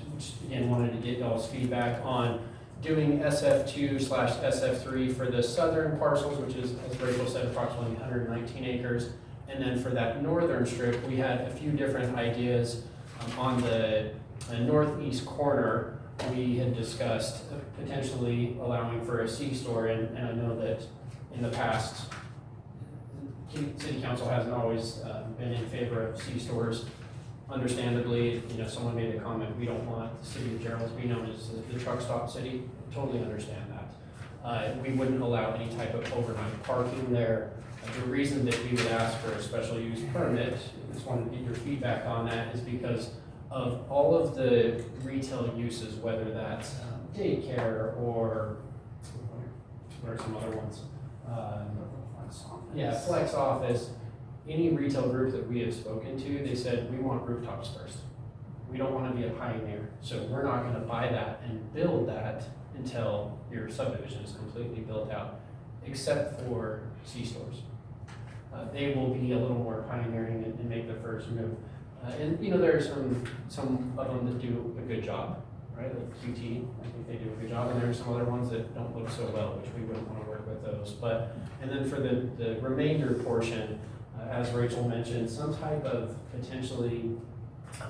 again, wanted to get y'all's feedback on doing SF2/SF3 for the southern parcels, which is, as Rachel said, approximately 119 acres. And then for that northern strip, we had a few different ideas. On the northeast corner, we had discussed potentially allowing for a C-store, and I know that in the past, City Council hasn't always been in favor of C-stores. Understandably, someone made a comment, we don't want the city of Gerald to be known as the truck stop city. Totally understand that. We wouldn't allow any type of overnight parking there. The reason that we would ask for a special use permit, just wanted to get your feedback on that, is because of all of the retail uses, whether that's daycare or what are some other ones? Yeah, flex office. Any retail group that we have spoken to, they said, we want rooftops first. We don't want to be a pioneer. So we're not going to buy that and build that until your subdivision is completely built out, except for C-stores. They will be a little more pioneering and make the first move. And there are some of them that do a good job, right? Like QT, I think they do a good job. And there are some other ones that don't look so well, which we wouldn't want to work with those. And then for the remainder portion, as Rachel mentioned, some type of potentially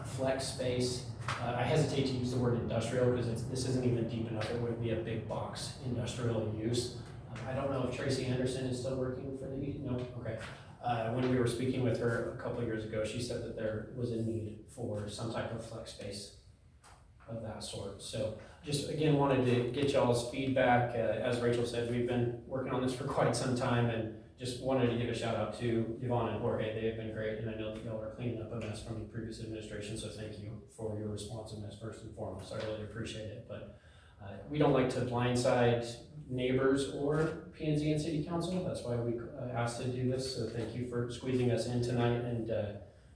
flex space. I hesitate to use the word industrial because this isn't even deep enough. It would be a big box industrial use. I don't know if Tracy Anderson is still working for no? Okay. When we were speaking with her a couple of years ago, she said that there was a need for some type of flex space of that sort. So just again, wanted to get y'all's feedback. As Rachel said, we've been working on this for quite some time, and just wanted to give a shout out to Yvonne and Jorge. They have been great, and I know that y'all are cleaning up a mess from the previous administration, so thank you for your responsiveness first and foremost. I really appreciate it. But we don't like to blindside neighbors or P&Z and City Council. That's why we asked to do this, so thank you for squeezing us in tonight. And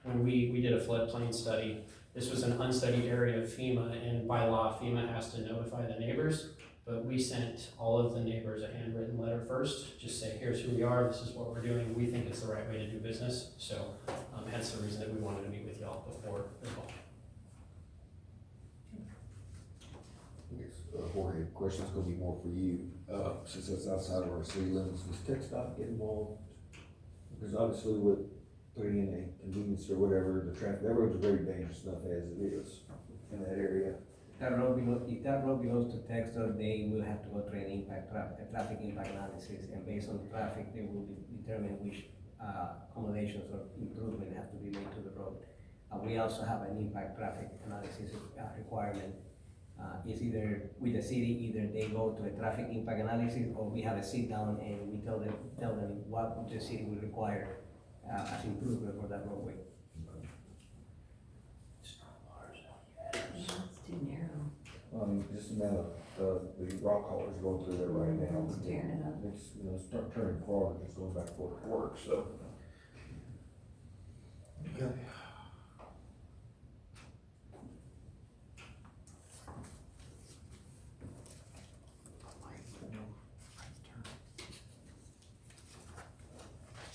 when we did a floodplain study, this was an unstudied area of FEMA, and by law, FEMA has to notify the neighbors, but we sent all of the neighbors a handwritten letter first, just say, here's who we are, this is what we're doing, we think it's the right way to do business. So hence the reason that we wanted to meet with y'all before as well. Jorge, question's gonna be more for you, since it's outside of our city limits, does TxDOT get involved? Because obviously with putting in a convenience or whatever, the traffic, that road's very dangerous enough as it is in that area. If that road belongs to TxDOT, they will have to go through an traffic impact analysis, and based on the traffic, they will determine which accommodations or improvement have to be made to the road. We also have an impact traffic analysis requirement. It's either with the city, either they go to a traffic impact analysis, or we have a sit down and we tell them what the city will require as improvement for that roadway. It's too narrow. Just the amount of, the rock haulers going through there right now. It's tearing it up. It's, start turning forward, just going back to work, so. Okay.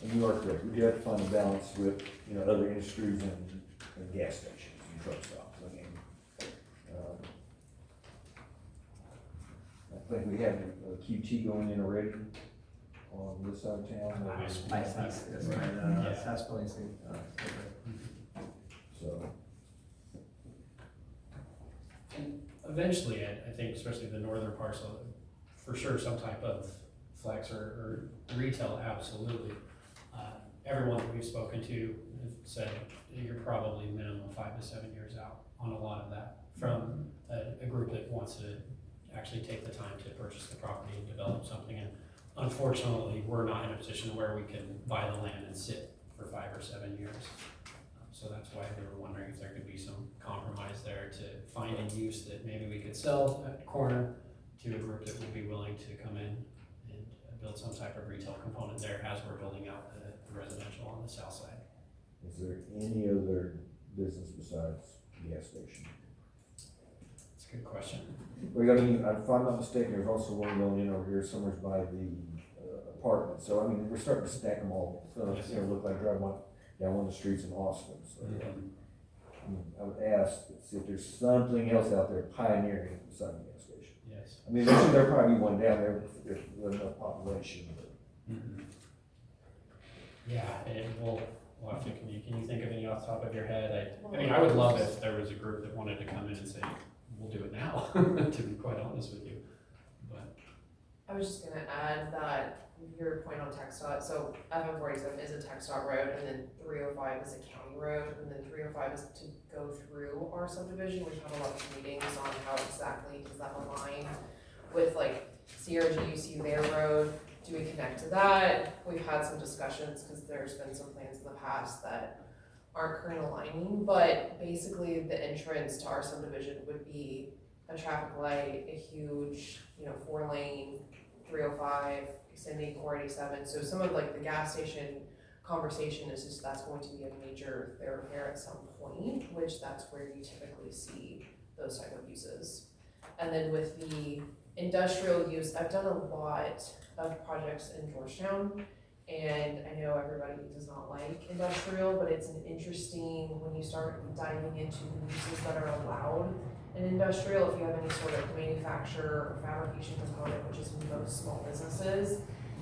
And you are correct, we do have to find a balance with, other industries and gas stations and truck stops. I mean, I think we have a QT going in already on this side of town. By SAS, that's right, Yeah. SAS policy. So, And eventually, I think especially the northern parcel, for sure, some type of flex or retail, absolutely. Everyone that we've spoken to have said you're probably minimum 5 to 7 years out on a lot of that from a group that wants to actually take the time to purchase the property and develop something. And unfortunately, we're not in a position where we can buy the land and sit for 5 or 7 years. So that's why they were wondering if there could be some compromise there to find a use that maybe we could sell at the corner to a group that would be willing to come in and build some type of retail component there as we're building out the residential on the south side. is there any other business besides gas station? It's a good question. Well, if I'm not mistaken, there's also one going in over here somewhere by the apartment, so I mean, we're starting to stack them all, so it's gonna look like driving down one of the streets in Austin, so. I would ask, see if there's something else out there pioneering beside the gas station. Yes. I mean, there'll probably be one down there if there's enough population, but. Yeah, and we'll have to, can you think of any off the top of your head? I mean, I would love if there was a group that wanted to come in and say, we'll do it now, to be quite honest with you, but. I was just gonna add that your point on TxDOT, so FM 47 is a TxDOT road, and then 305 is a county road, and then 305 is to go through our subdivision. We've had a lot of meetings on how exactly does that align with like CRG, their road. Do we connect to that? We've had some discussions because there's been some plans in the past that aren't current aligning, but basically the entrance to our subdivision would be a traffic light, a huge, 4-lane, 305, extending 487. So some of like the gas station conversation is just that's going to be a major thoroughfare at some point, which that's where you typically see those type of uses. And then with the industrial use, I've done a lot of projects in Georgetown, and I know everybody does not like industrial, but it's an interesting, when you start diving into the uses that are allowed in industrial, if you have any sort of manufacturer or fabrication component, which is most small businesses,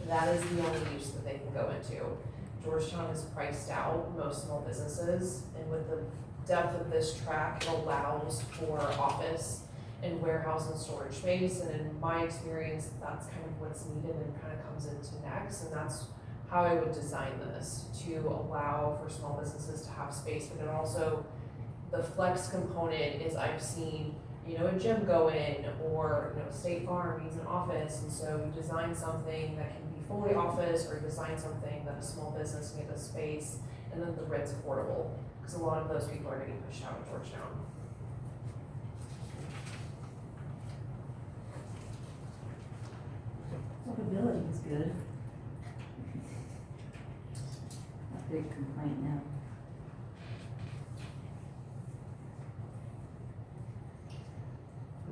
that is the only use that they can go into. Georgetown has priced out most small businesses, and with the depth of this track, it allows for office and warehouse and storage space, and in my experience, that's kind of what's needed and kind of comes into next, and that's how I would design this, to allow for small businesses to have space, but it also, the flex component is I've seen, a gym go in, or, State Farm needs an office, and so you design something that can be fully office, or you design something that a small business can get the space, and then the rent's affordable, because a lot of those people are getting pushed out of Georgetown. Walkability is good. A big complaint now.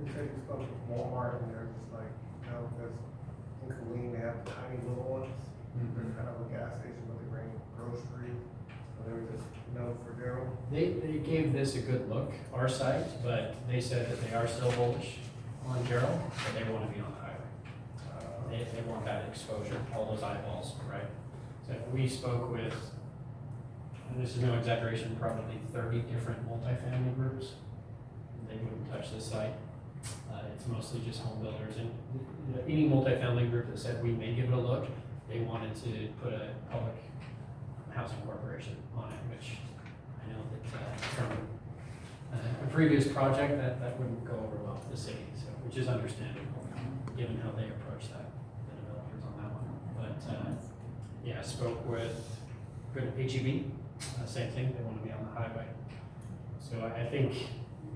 It's spoke with Walmart and they're just like, no, because in Killeen, they have tiny little ones. They're kind of a gas station, but they bring groceries. So they were just, no for Daryl. They gave this a good look, our site, but they said that they are still bullish on Gerald, but they want to be on the highway. They want that exposure, all those eyeballs, right? So we spoke with, and this is no exaggeration, probably 30 different multifamily groups. They wouldn't touch this site. It's mostly just home builders, and any multifamily group that said we may give it a look, they wanted to put a public housing corporation on it, which I know that from a previous project, that wouldn't go over well with the city, so, which is understandable, given how they approach that, the developers on that one. But, yeah, I spoke with HEB, same thing, they want to be on the highway. So I think,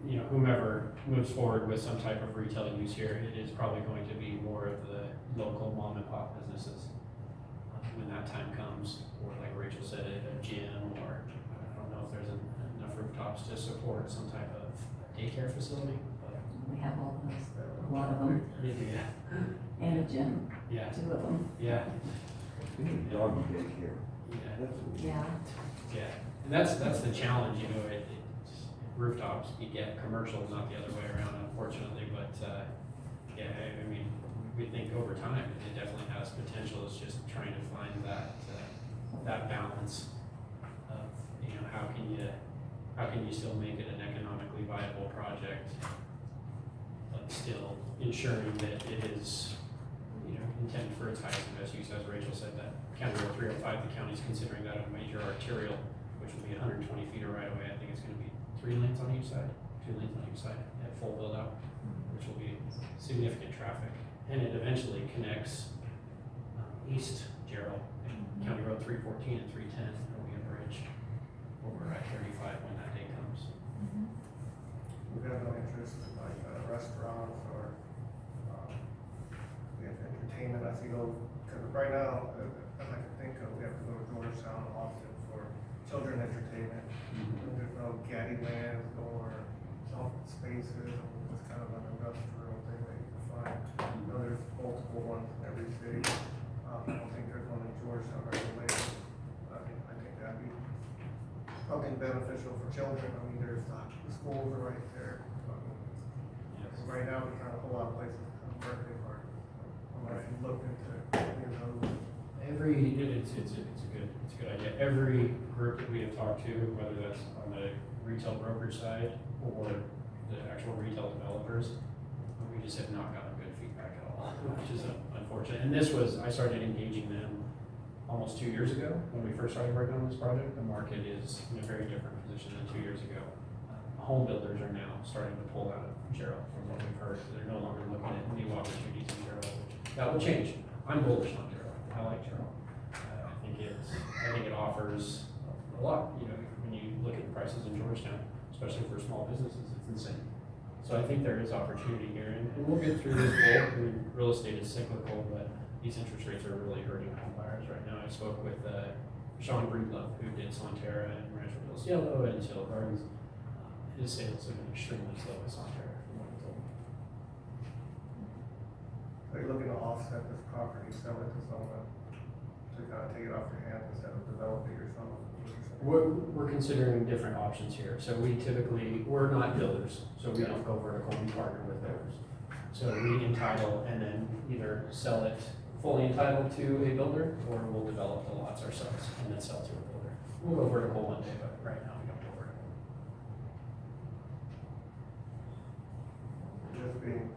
you know, whomever moves forward with some type of retail use here, it is probably going to be more of the local mom and pop businesses when that time comes, or like Rachel said, a gym, or I don't know if there's enough rooftops to support some type of daycare facility, but. We have all those, a lot of them, Yeah, and a gym, yeah, 2 of them. yeah, We need doggy daycare. yeah, That's what we need. Yeah. yeah. And that's the challenge, you know, rooftops, you get commercial, not the other way around, unfortunately, but, yeah, I mean, we think over time, it definitely has potential, it's just trying to find that balance of, you know, how can you still make it an economically viable project, but still ensuring that it is, you know, intended for its highest and best use, as Rachel said, that County Road 305, the county's considering that a major arterial, which will be 120 feet of right of way, I think it's gonna be 3 lanes on each side, 2 lanes on each side at full build out, which will be significant traffic. And it eventually connects East Gerald and County Road 314 and 310. There'll be a bridge over I-35 when that day comes. We have no interest in like restaurants or, we have entertainment, I see those, because right now, as I can think of, we have to go to Georgetown often for children entertainment. There's no Gaddy Land or soft spaces, it's kind of an industrial thing that you can find. You know, there's multiple ones in every city. I don't think there's one in Georgetown or Atlanta. I think that'd be something beneficial for children. I mean, there's the schools are right there. Yes. Right now, we're trying to pull out places for birthday parties. Unless you looked into any of those. It's a good idea. Every group that we have talked to, whether that's on the retail brokerage side or the actual retail developers, we just have not gotten good feedback at all, which is unfortunate. And I started engaging them almost 2 years ago when we first started working on this project. The market is in a very different position than 2 years ago. Home builders are now starting to pull out of Gerald from what we've heard. They're no longer looking at new opportunities in Gerald, which that will change. I'm bullish on Gerald. I like Gerald. I think it offers a lot. You know, when you look at the prices in Georgetown, especially for small businesses, it's insane. So I think there is opportunity here, and we'll get through this bull. I mean, real estate is cyclical, but these interest rates are really hurting home buyers right now. I spoke with Sean Breedlove, who did Sonterra and Rancho Del Cielo and Cielo Gardens. His sales have been extremely slow at Sonterra, from what he told me. Are you looking to offset this property, sell it to someone to kind of take it off your hands instead of develop it yourself? We're considering different options here. So we're not builders, so we don't go vertical, we partner with builders. So we entitle and then either sell it fully entitled to a builder, or we'll develop the lots ourselves and then sell to a builder. We'll go vertical one day, but right now we don't go vertical. Just being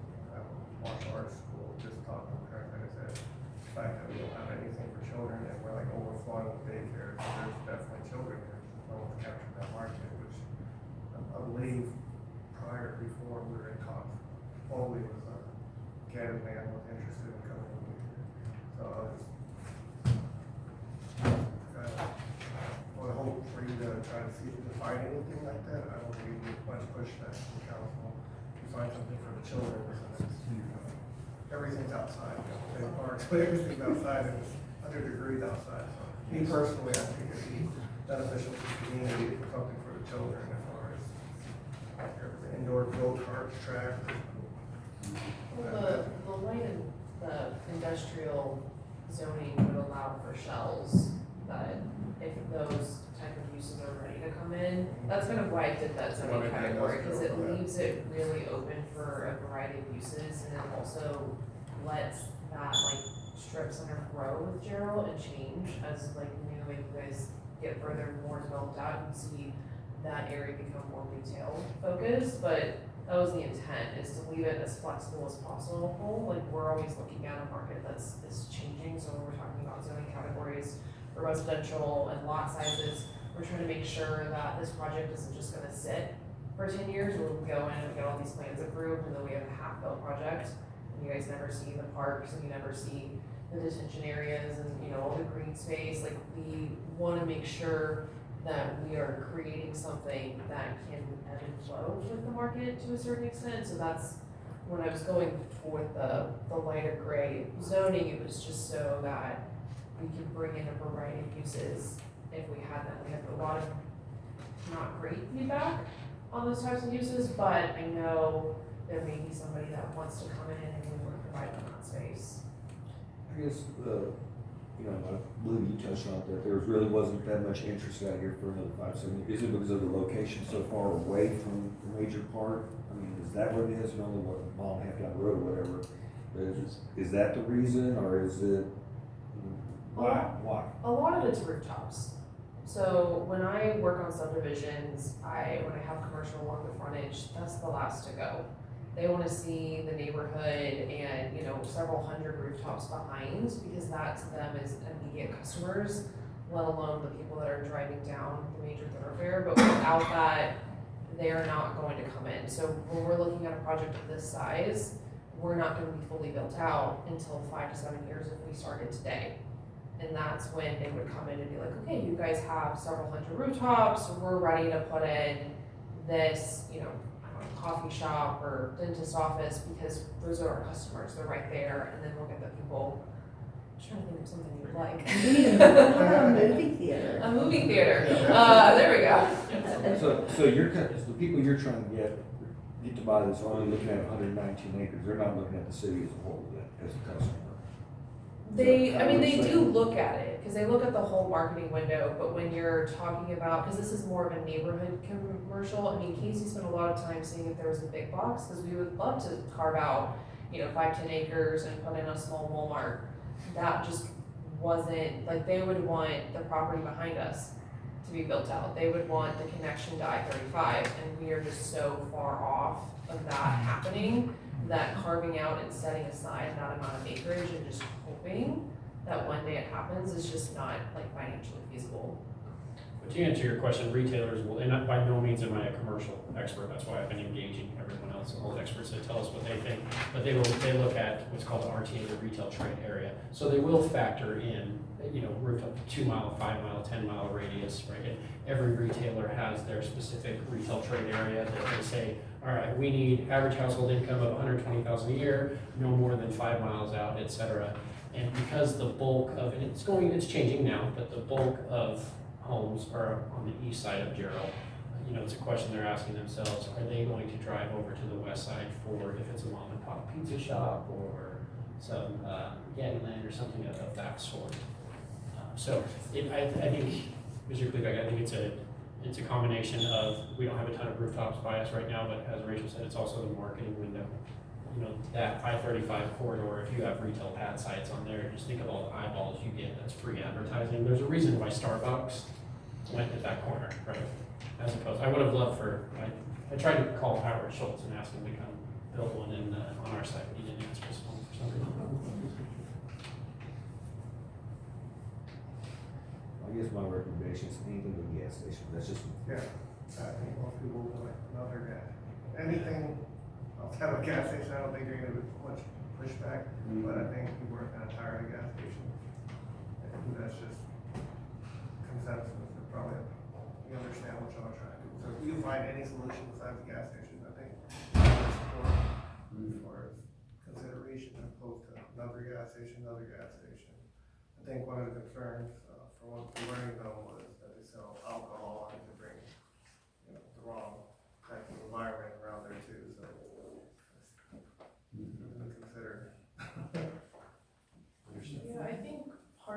martial arts school, just talking to parents, like I said, the fact that we don't have anything for children and we're like overflowing with daycare, there's definitely children here. No one's captured that market, which I believe before we were in talks, Foley was Gaddy Man was interested in coming in here. So I was would hope for you to try to see if you can find anything like that. I don't think we need much pushback from council. You find something for the children, and it's, everything's outside, big parks, but everything's outside and it's 100 degrees outside. So me personally, I think it'd be beneficial to the community for something for the children as far as indoor go-kart track, Well, the light and the industrial zoning would allow for shells, that if those type of uses are ready to come in, that's kind of why I did that zoning Why they category, because it industrial, yeah. leaves it really open for a variety of uses, and it also lets that like strip center grow with Gerald and change as like new, like you guys get further and more developed out, and see that area become more retail focused, but that was the intent, is to leave it as flexible as possible. Like, we're always looking at a market is changing, so when we're talking about zoning categories for residential and lot sizes, we're trying to make sure that this project isn't just gonna sit for 10 years, where we go in and we get all these plans approved, and then we have a half-built project, and you guys never see the parks, and you never see the detention areas, and, you know, all the green space. Like, we wanna make sure that we are creating something that can ebb and flow with the market to a certain extent. So that's when I was going with the lighter gray zoning, it was just so that we could bring in a variety of uses if we had them. We have a lot of not great feedback on those types of uses, but I know there may be somebody that wants to come in and we want to provide them that space. I guess, you know, I believe you touched on that, there really wasn't that much interest out here for another 570. Is it because of the location so far away from the major park? I mean, is that what it is? You know, what, a mile and a half down the road or whatever. Is that the reason, or is it, why? A lot of it's rooftops. So when I work on subdivisions, when I have commercial along the frontage, that's the last to go. They wanna see the neighborhood and, you know, several hundred rooftops behind, because that to them is immediate customers, let alone the people that are driving down the major thoroughfare. But without that, they're not going to come in. So when we're looking at a project of this size, we're not gonna be fully built out until 5 to 7 years if we started today. And that's when they would come in and be like, okay, you guys have several hundred rooftops, we're ready to put in this, you know, I don't know, coffee shop or dentist office, because those are our customers, they're right there, and then we'll get the people. I'm trying to think of something you'd like. A movie theater. A movie theater, there we go. So you're, the people you're trying to get to buy this are only looking at 119 acres, they're not looking at the city as a whole, as a customer. They do look at it, because they look at the whole marketing window, but when you're talking about, because this is more of a neighborhood commercial, I mean, Casey spent a lot of time seeing if there was a big box, because we would love to carve out, you know, 5-10 acres and put in a small Walmart. That just wasn't, like, they would want the property behind us to be built out. They would want the connection to I-35, and we are just so far off of that happening, that carving out and setting aside that amount of acreage and just hoping that one day it happens is just not like financially feasible. But to answer your question, retailers will, and by no means am I a commercial expert, that's why I've been engaging everyone else, all the experts that tell us what they think, but they look at what's called the RTA, the retail trade area. So they will factor in, you know, rooftop 2 mile, 5 mile, 10 mile radius, right? And every retailer has their specific retail trade area that they say, all right, we need average household income of 120,000 a year, no more than 5 miles out, et cetera. And because the bulk of, and it's changing now, but the bulk of homes are on the east side of Gerald, you know, it's a question they're asking themselves, are they going to drive over to the west side for, if it's a mom and pop pizza shop or some Gaddyland or something of that sort? So I think, Mr. Klebeck, I think it's a combination of, we don't have a ton of rooftops by us right now, but as Rachel said, it's also the marketing window. You know, that I-35 corridor, if you have retail pad sites on there, just think of all the eyeballs you get, that's free advertising. There's a reason why Starbucks went to that corner, right? As opposed, I would have loved I tried to call Howard Schultz and ask him to come build one on our site, but he didn't answer his phone for some reason. I guess my recommendation is anything with gas station, that's just. Yeah, I think most people will like another gas. Anything outside of a gas station, I don't think you're gonna get much pushback, but I think people are kind of tired of gas stations. And that's just consensus, and probably, you understand what y'all are trying to do. So if you find any solution besides the gas station, I think that's support for consideration as opposed to another gas station. I think one of the concerns, from what we're learning though, was that they sell alcohol and they bring, you know, the wrong type of environment around there too, so.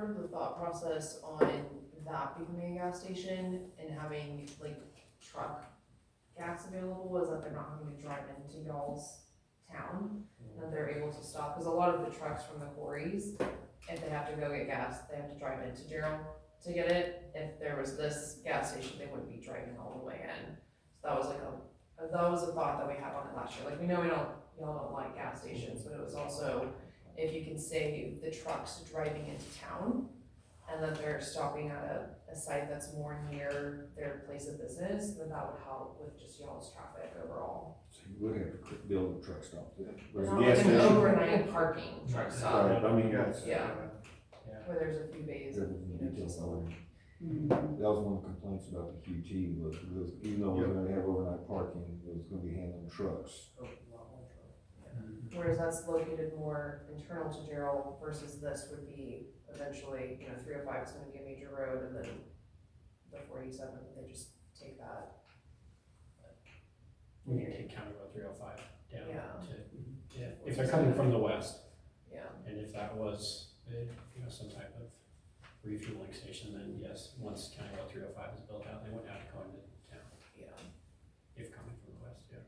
part of the thought process on that becoming a gas station and having like truck gas available was that they're not having to drive into y'all's town, and they're able to stop, because a lot of the trucks from the quarries, if they have to go get gas, they have to drive into Gerald to get it. If there was this gas station, they wouldn't be driving all the way in. So that was like that was a thought that we had on it last year. Like, we know y'all don't like gas stations, but it was also, if you can save the trucks driving into town, and that they're stopping at a site that's more near their place of business, then that would help with just y'all's traffic overall. So you're looking at building a truck stop there. There's a Not gas like an station. overnight parking truck stop, Right, I mean, yeah, where there's a few bays, There was you know, just details already. That was one of the complaints about the QT, was because even though we're gonna have overnight parking, it was gonna be handling trucks. whereas that's located more internal to Gerald versus this would be eventually, 305 is gonna be a major road, and then the 487, they just take that. We can take County Road 305 down Yeah. to, if they're coming from the west, Yeah, and if that was, some type of refueling station, then yes, once County Road 305 is built out, they wouldn't have to go into town, yeah. if coming from the west, yeah.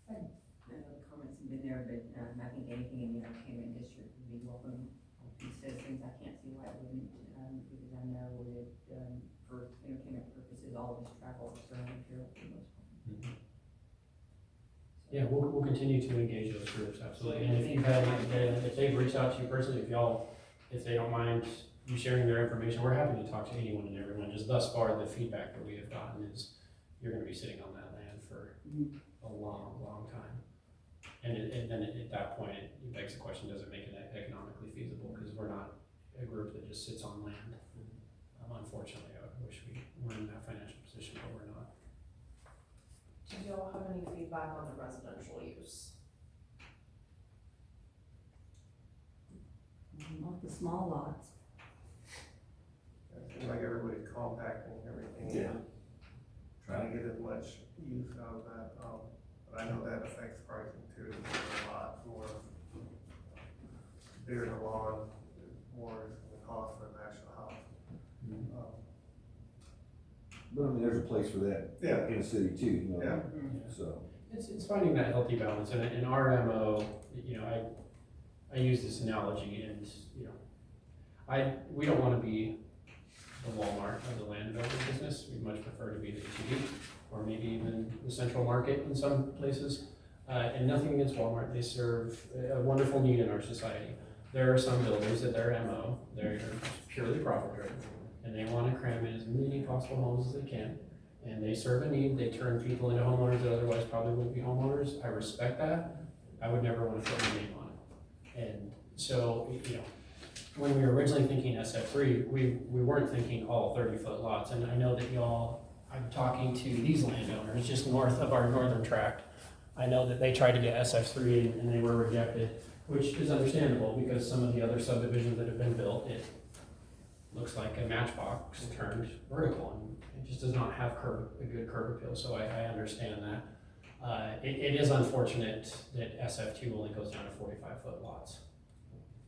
I know the comments have been there, but I think anything in the entertainment district would be welcome to citizens. I can't see why it wouldn't, because I know that, for entertainment purposes, all of us travel surrounding here for the most part. Yeah, we'll continue to engage those groups, absolutely, and if if they've reached out to you personally, if they don't mind you sharing their information, we're happy to talk to anyone and everyone. Just thus far, the feedback that we have gotten is, you're gonna be sitting on that land for a long, long time. And then at that point, it begs the question, does it make it economically feasible? Because we're not a group that just sits on land. Unfortunately, I wish we were in that financial position, but we're not. Did y'all have any feedback on the residential use? Not the small lots. It seems like everybody's compacting everything. Yeah. Trying to get as much use out of that, but I know that affects pricing too, a lot more. Bigger the lawn, more is the cost for the actual house. But I mean, there's a place for that Yeah. in the city too, you know, Yeah. so. It's finding that healthy balance, and in our MO, I use this analogy, and, we don't wanna be the Walmart of the land development business. We'd much prefer to be the HEB, or maybe even the Central Market in some places. And nothing against Walmart, they serve a wonderful need in our society. There are some builders that their MO, they're purely profit driven, and they wanna cram in as many possible homes as they can. And they serve a need, they turn people into homeowners that otherwise probably wouldn't be homeowners. I respect that. I would never wanna put my name on it. And so, when we were originally thinking SF3, we weren't thinking all 30-foot lots. And I know that I'm talking to these landowners just north of our northern tract. I know that they tried to get SF3 and they were rejected, which is understandable because some of the other subdivisions that have been built, it looks like a matchbox turned vertical, and it just does not have a good curb appeal, so I understand that. It is unfortunate that SF2 only goes down to 45-foot lots,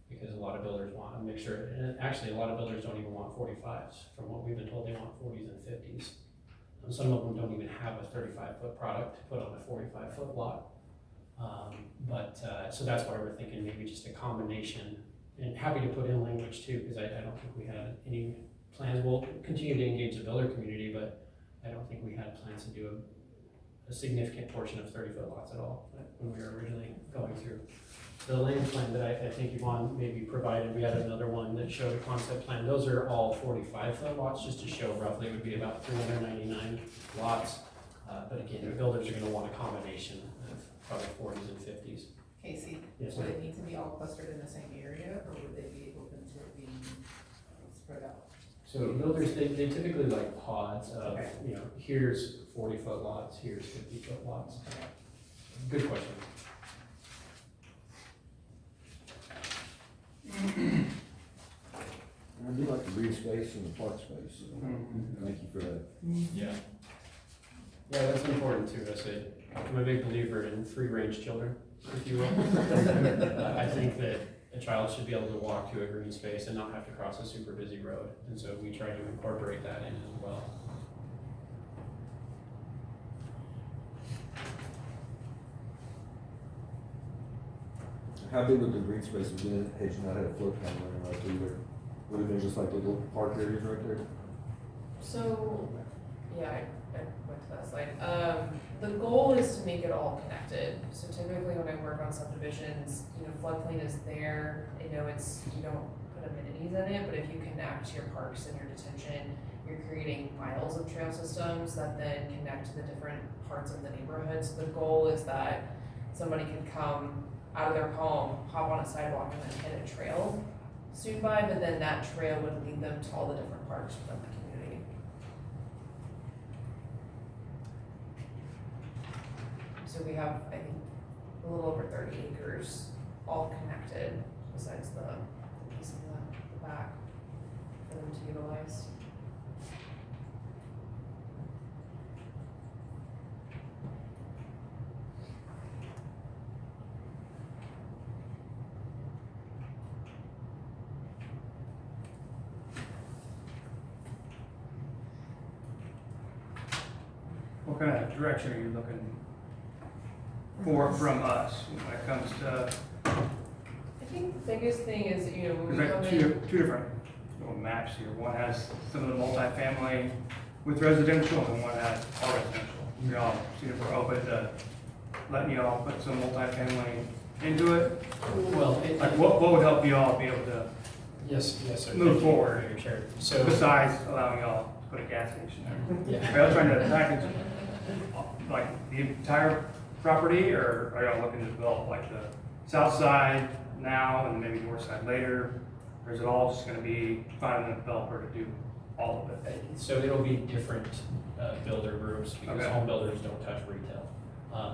because a lot of builders want a mixture, and actually a lot of builders don't even want 45s. From what we've been told, they want 40s and 50s. And some of them don't even have a 35-foot product to put on a 45-foot lot. So that's why we're thinking maybe just a combination, and happy to put in language too, because I don't think we had any plans. We'll continue to engage the builder community, but I don't think we had plans to do a significant portion of 30-foot lots at all when we were originally going through the land plan that I think Yvonne maybe provided. We had another one that showed a concept plan. Those are all 45-foot lots, just to show roughly it would be about 399 lots. But again, the builders are gonna want a combination of probably 40s and 50s. Casey, Yes, would ma'am. it need to be all clustered in the same area, or would they be open to it being spread out? So builders, they typically like pods of, Okay. Here's 40-foot lots, here's 50-foot lots. Good question. I do like the green space and the park space, so thank you for that. Yeah. Yeah, that's important to us. I'm a big believer in free-range children, if you will. I think that a child should be able to walk to a green space and not have to cross a super busy road, and so we try to incorporate that in as well. How big would the green space have been had you not had a float plan running right through there? Would it have been just like the little park areas right there? So, yeah, I went to that slide. The goal is to make it all connected. So typically when I work on subdivisions, floodplain is there. I know you don't put amenities in it, but if you connect your parks and your detention, you're creating miles of trail systems that then connect to the different parts of the neighborhood. So the goal is that somebody can come out of their home, hop on a sidewalk, and then hit a trail soon by, but then that trail would lead them to all the different parks within the community. So we have, I think, a little over 30 acres, all connected, besides the piece in the back for them to utilize. What kind of direction are you looking for from us when it comes to, I think the biggest thing is, when we there's come like in. two different little maps here. One has some of the multifamily with residential and one has all residential. Y'all see if we're open to letting y'all put some multifamily into it? Well, Like what would help y'all be able to, yes, sir. Move Thank you, forward. Mayor Chair. So, besides allowing y'all to put a gas station there? yeah. Are y'all trying to package like the entire property, or are y'all looking to develop like the south side now and maybe north side later? Or is it all just gonna be finding a developer to do all of it? So it'll be different builder groups because Okay. home builders don't touch retail.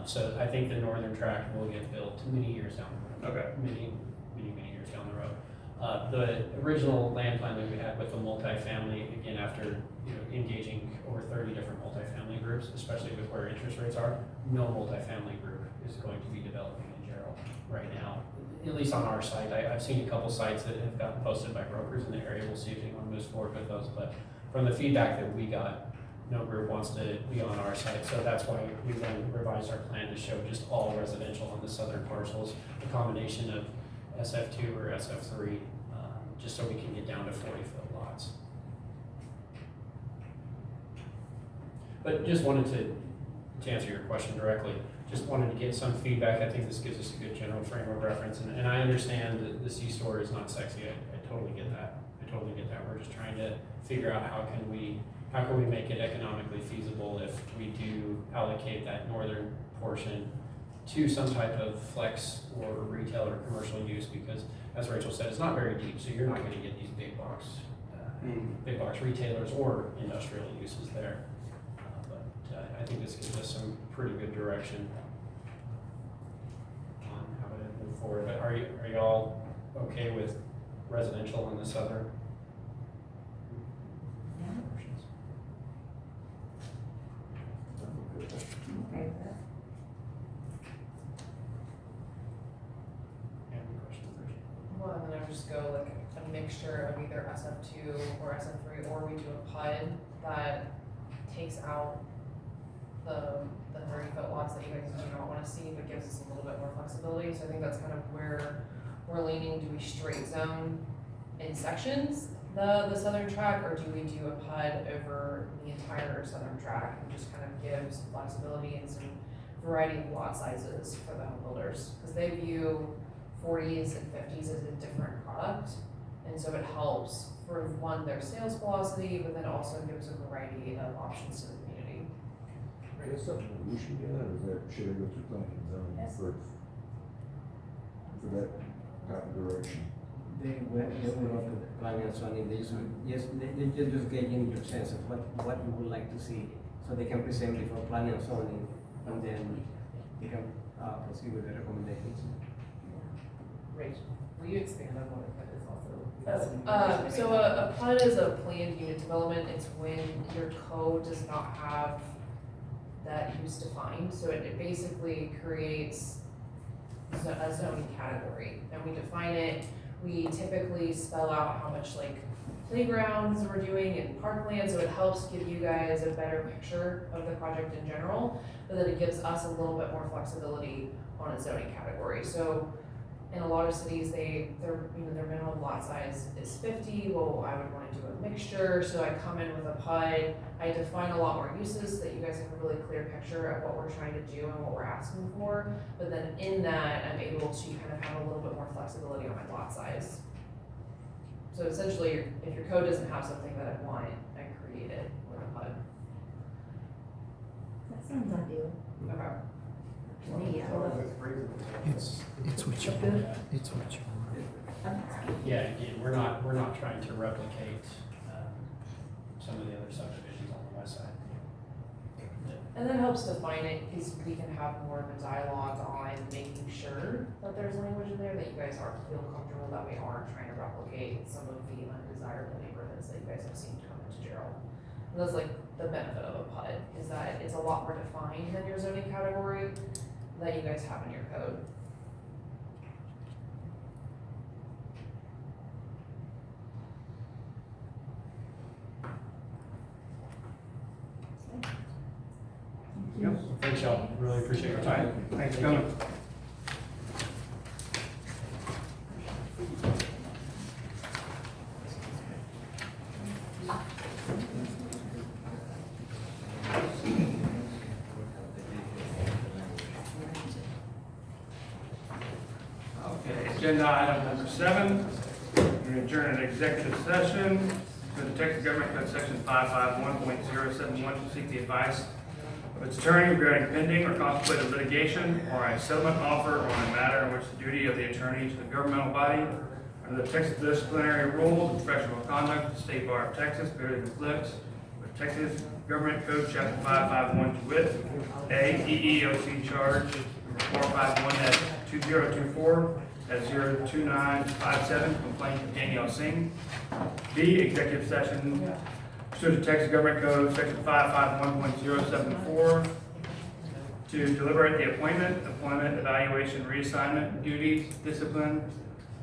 So I think the northern tract will get built many years down the road. Okay. Many years down the road. The original land plan that we had with the multifamily, again, after engaging over 30 different multifamily groups, especially with where interest rates are, no multifamily group is going to be developing in Gerald right now, at least on our site. I've seen a couple sites that have gotten posted by brokers in the area. We'll see if anyone moves forward with those, but from the feedback that we got, no group wants to be on our site. So that's why we then revised our plan to show just all residential on the southern parcels, a combination of SF2 or SF3, just so we can get down to 40-foot lots. But just wanted to answer your question directly, just wanted to get some feedback. I think this gives us a good general frame of reference, and I understand that the C-store is not sexy. I totally get that. We're just trying to figure out how can we make it economically feasible if we do allocate that northern portion to some type of flex or retail or commercial use, because as Rachel said, it's not very deep, so you're not gonna get these big box retailers or industrial uses there. But I think this gives us some pretty good direction on how to move forward. But are y'all okay with residential in the southern? Okay with that. Any questions, Rachel? Well, and then I would just go like a mixture of either SF2 or SF3, or we do a PUD that takes out the 30-foot lots that you guys do not want to see, but gives us a little bit more flexibility. So I think that's kind of where we're leaning. Do we straight zone in sections the southern track, or do we do a PUD over the entire southern track and just kind of gives flexibility and some variety of lot sizes for the home builders? Because they view 40s and 50s as a different product, and so it helps for one, their sales velocity, but then also gives a variety of options to the community. Is that something that we should get, or is that, should it go through planning and zoning Yes. for that type of direction? They will go to the planning and zoning, they just gauging your sense of what you would like to see, so they can present before planning and zoning, and then they can proceed with the recommendations. Rachel, will you expand on what that is also? So a PUD is a planned unit development. It's when your code does not have that use defined, so it basically creates a zoning category, and we define it. We typically spell out how much like playgrounds we're doing and parkland, so it helps give you guys a better picture of the project in general, but then it gives us a little bit more flexibility on a zoning category. So in a lot of cities, their minimum lot size is 50. Well, I would want to do a mixture, so I come in with a PUD. I define a lot more uses so that you guys have a really clear picture of what we're trying to do and what we're asking for. But then in that, I'm able to kind of have a little bit more flexibility on my lot size. So essentially, if your code doesn't have something that I want, I create it with a PUD. That sounds ideal Okay. to me. I love it. It's what you want. It's what you want. Yeah, again, we're not trying to replicate, some of the other subdivisions on the west side. And that helps define it, because we can have more of a dialogue on making sure that there's language in there that you guys are feel comfortable that we aren't trying to replicate some of the undesirable neighborhoods that you guys have seen come into Gerald. And that's like the benefit of a PUD, is that it's a lot more defined than your zoning category that you guys have in your code. Yep. Thanks, y'all. Really appreciate your time. Thanks for coming. Okay, agenda item number 7, we're going to adjourn an executive session for the Texas Government Code Section 551.071 to seek the advice of its attorney regarding pending or contemplated litigation or a settlement offer on a matter in which the duty of the attorney to the governmental body under the Texas disciplinary rules of professional conduct of the State Bar of Texas clearly conflicts with Texas Government Code Chapter 551 to wit, A, EEOC charge number 451-2024 at 02957, complaint of Danielle Singh. B, executive session pursuant to Texas Government Code Section 551.074 to deliberate the appointment, employment, evaluation, reassignment, duties, discipline,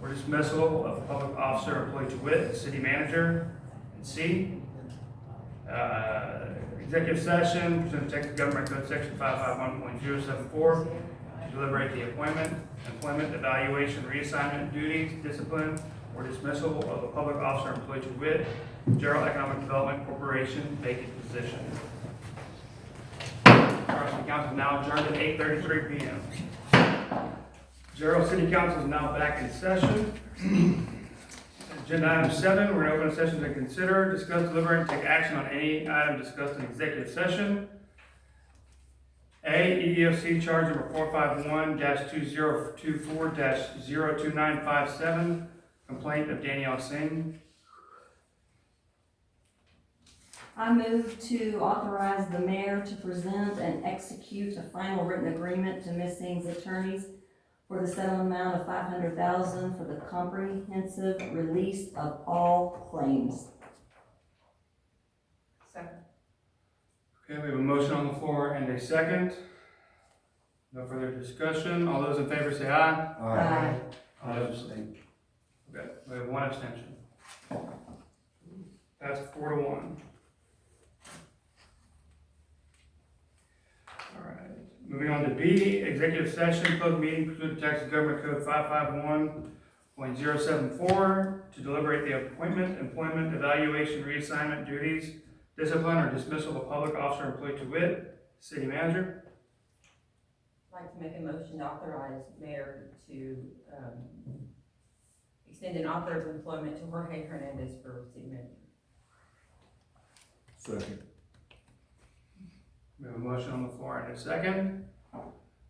or dismissal of a public officer or employee to wit, the city manager. And C, executive session pursuant to Texas Government Code Section 551.074 to deliberate the appointment, employment, evaluation, reassignment, duties, discipline, or dismissal of a public officer or employee to wit, Gerald Economic Development Corporation, vacant position. Our City Council is now adjourned at 8:33 p.m. Gerald City Council is now back in session. Agenda item 7, we're going to open a session to consider, discuss, deliberate, and take action on any item discussed in executive session. A, EEOC charge number 451-2024-02957, complaint of Danielle Singh. I move to authorize the mayor to present and execute a final written agreement to Ms. Singh's attorneys for the settlement amount of $500,000 for the comprehensive release of all claims. Second. Okay, we have a motion on the floor and a second. No further discussion. All those in favor say aye. Aye. All those abstain. Okay, we have one abstention. Passed 4-1. All right, moving on to B, executive session, closed meeting pursuant to Texas Government Code 551.074 to deliberate the appointment, employment, evaluation, reassignment, duties, discipline, or dismissal of a public officer or employee to wit, city manager. I'd like to make a motion to authorize mayor to extend an offer of employment to Jorge Hernandez for city manager. Second. We have a motion on the floor and a second.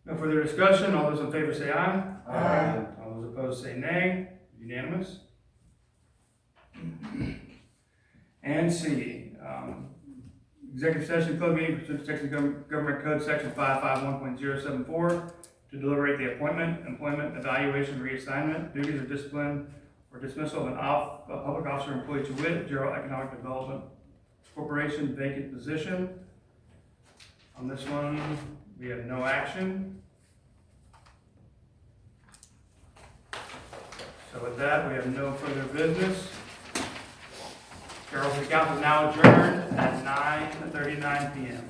No further discussion. All those in favor say aye. Aye. All those opposed say nay. Unanimous. And C, executive session, closed meeting pursuant to Texas Government Code Section 551.074 to deliberate the appointment, employment, evaluation, reassignment, duties or discipline, or dismissal of a public officer or employee to wit, Gerald Economic Development Corporation, vacant position. On this one, we have no action. So with that, we have no further business. Carroll City Council is now adjourned at 9:39 PM.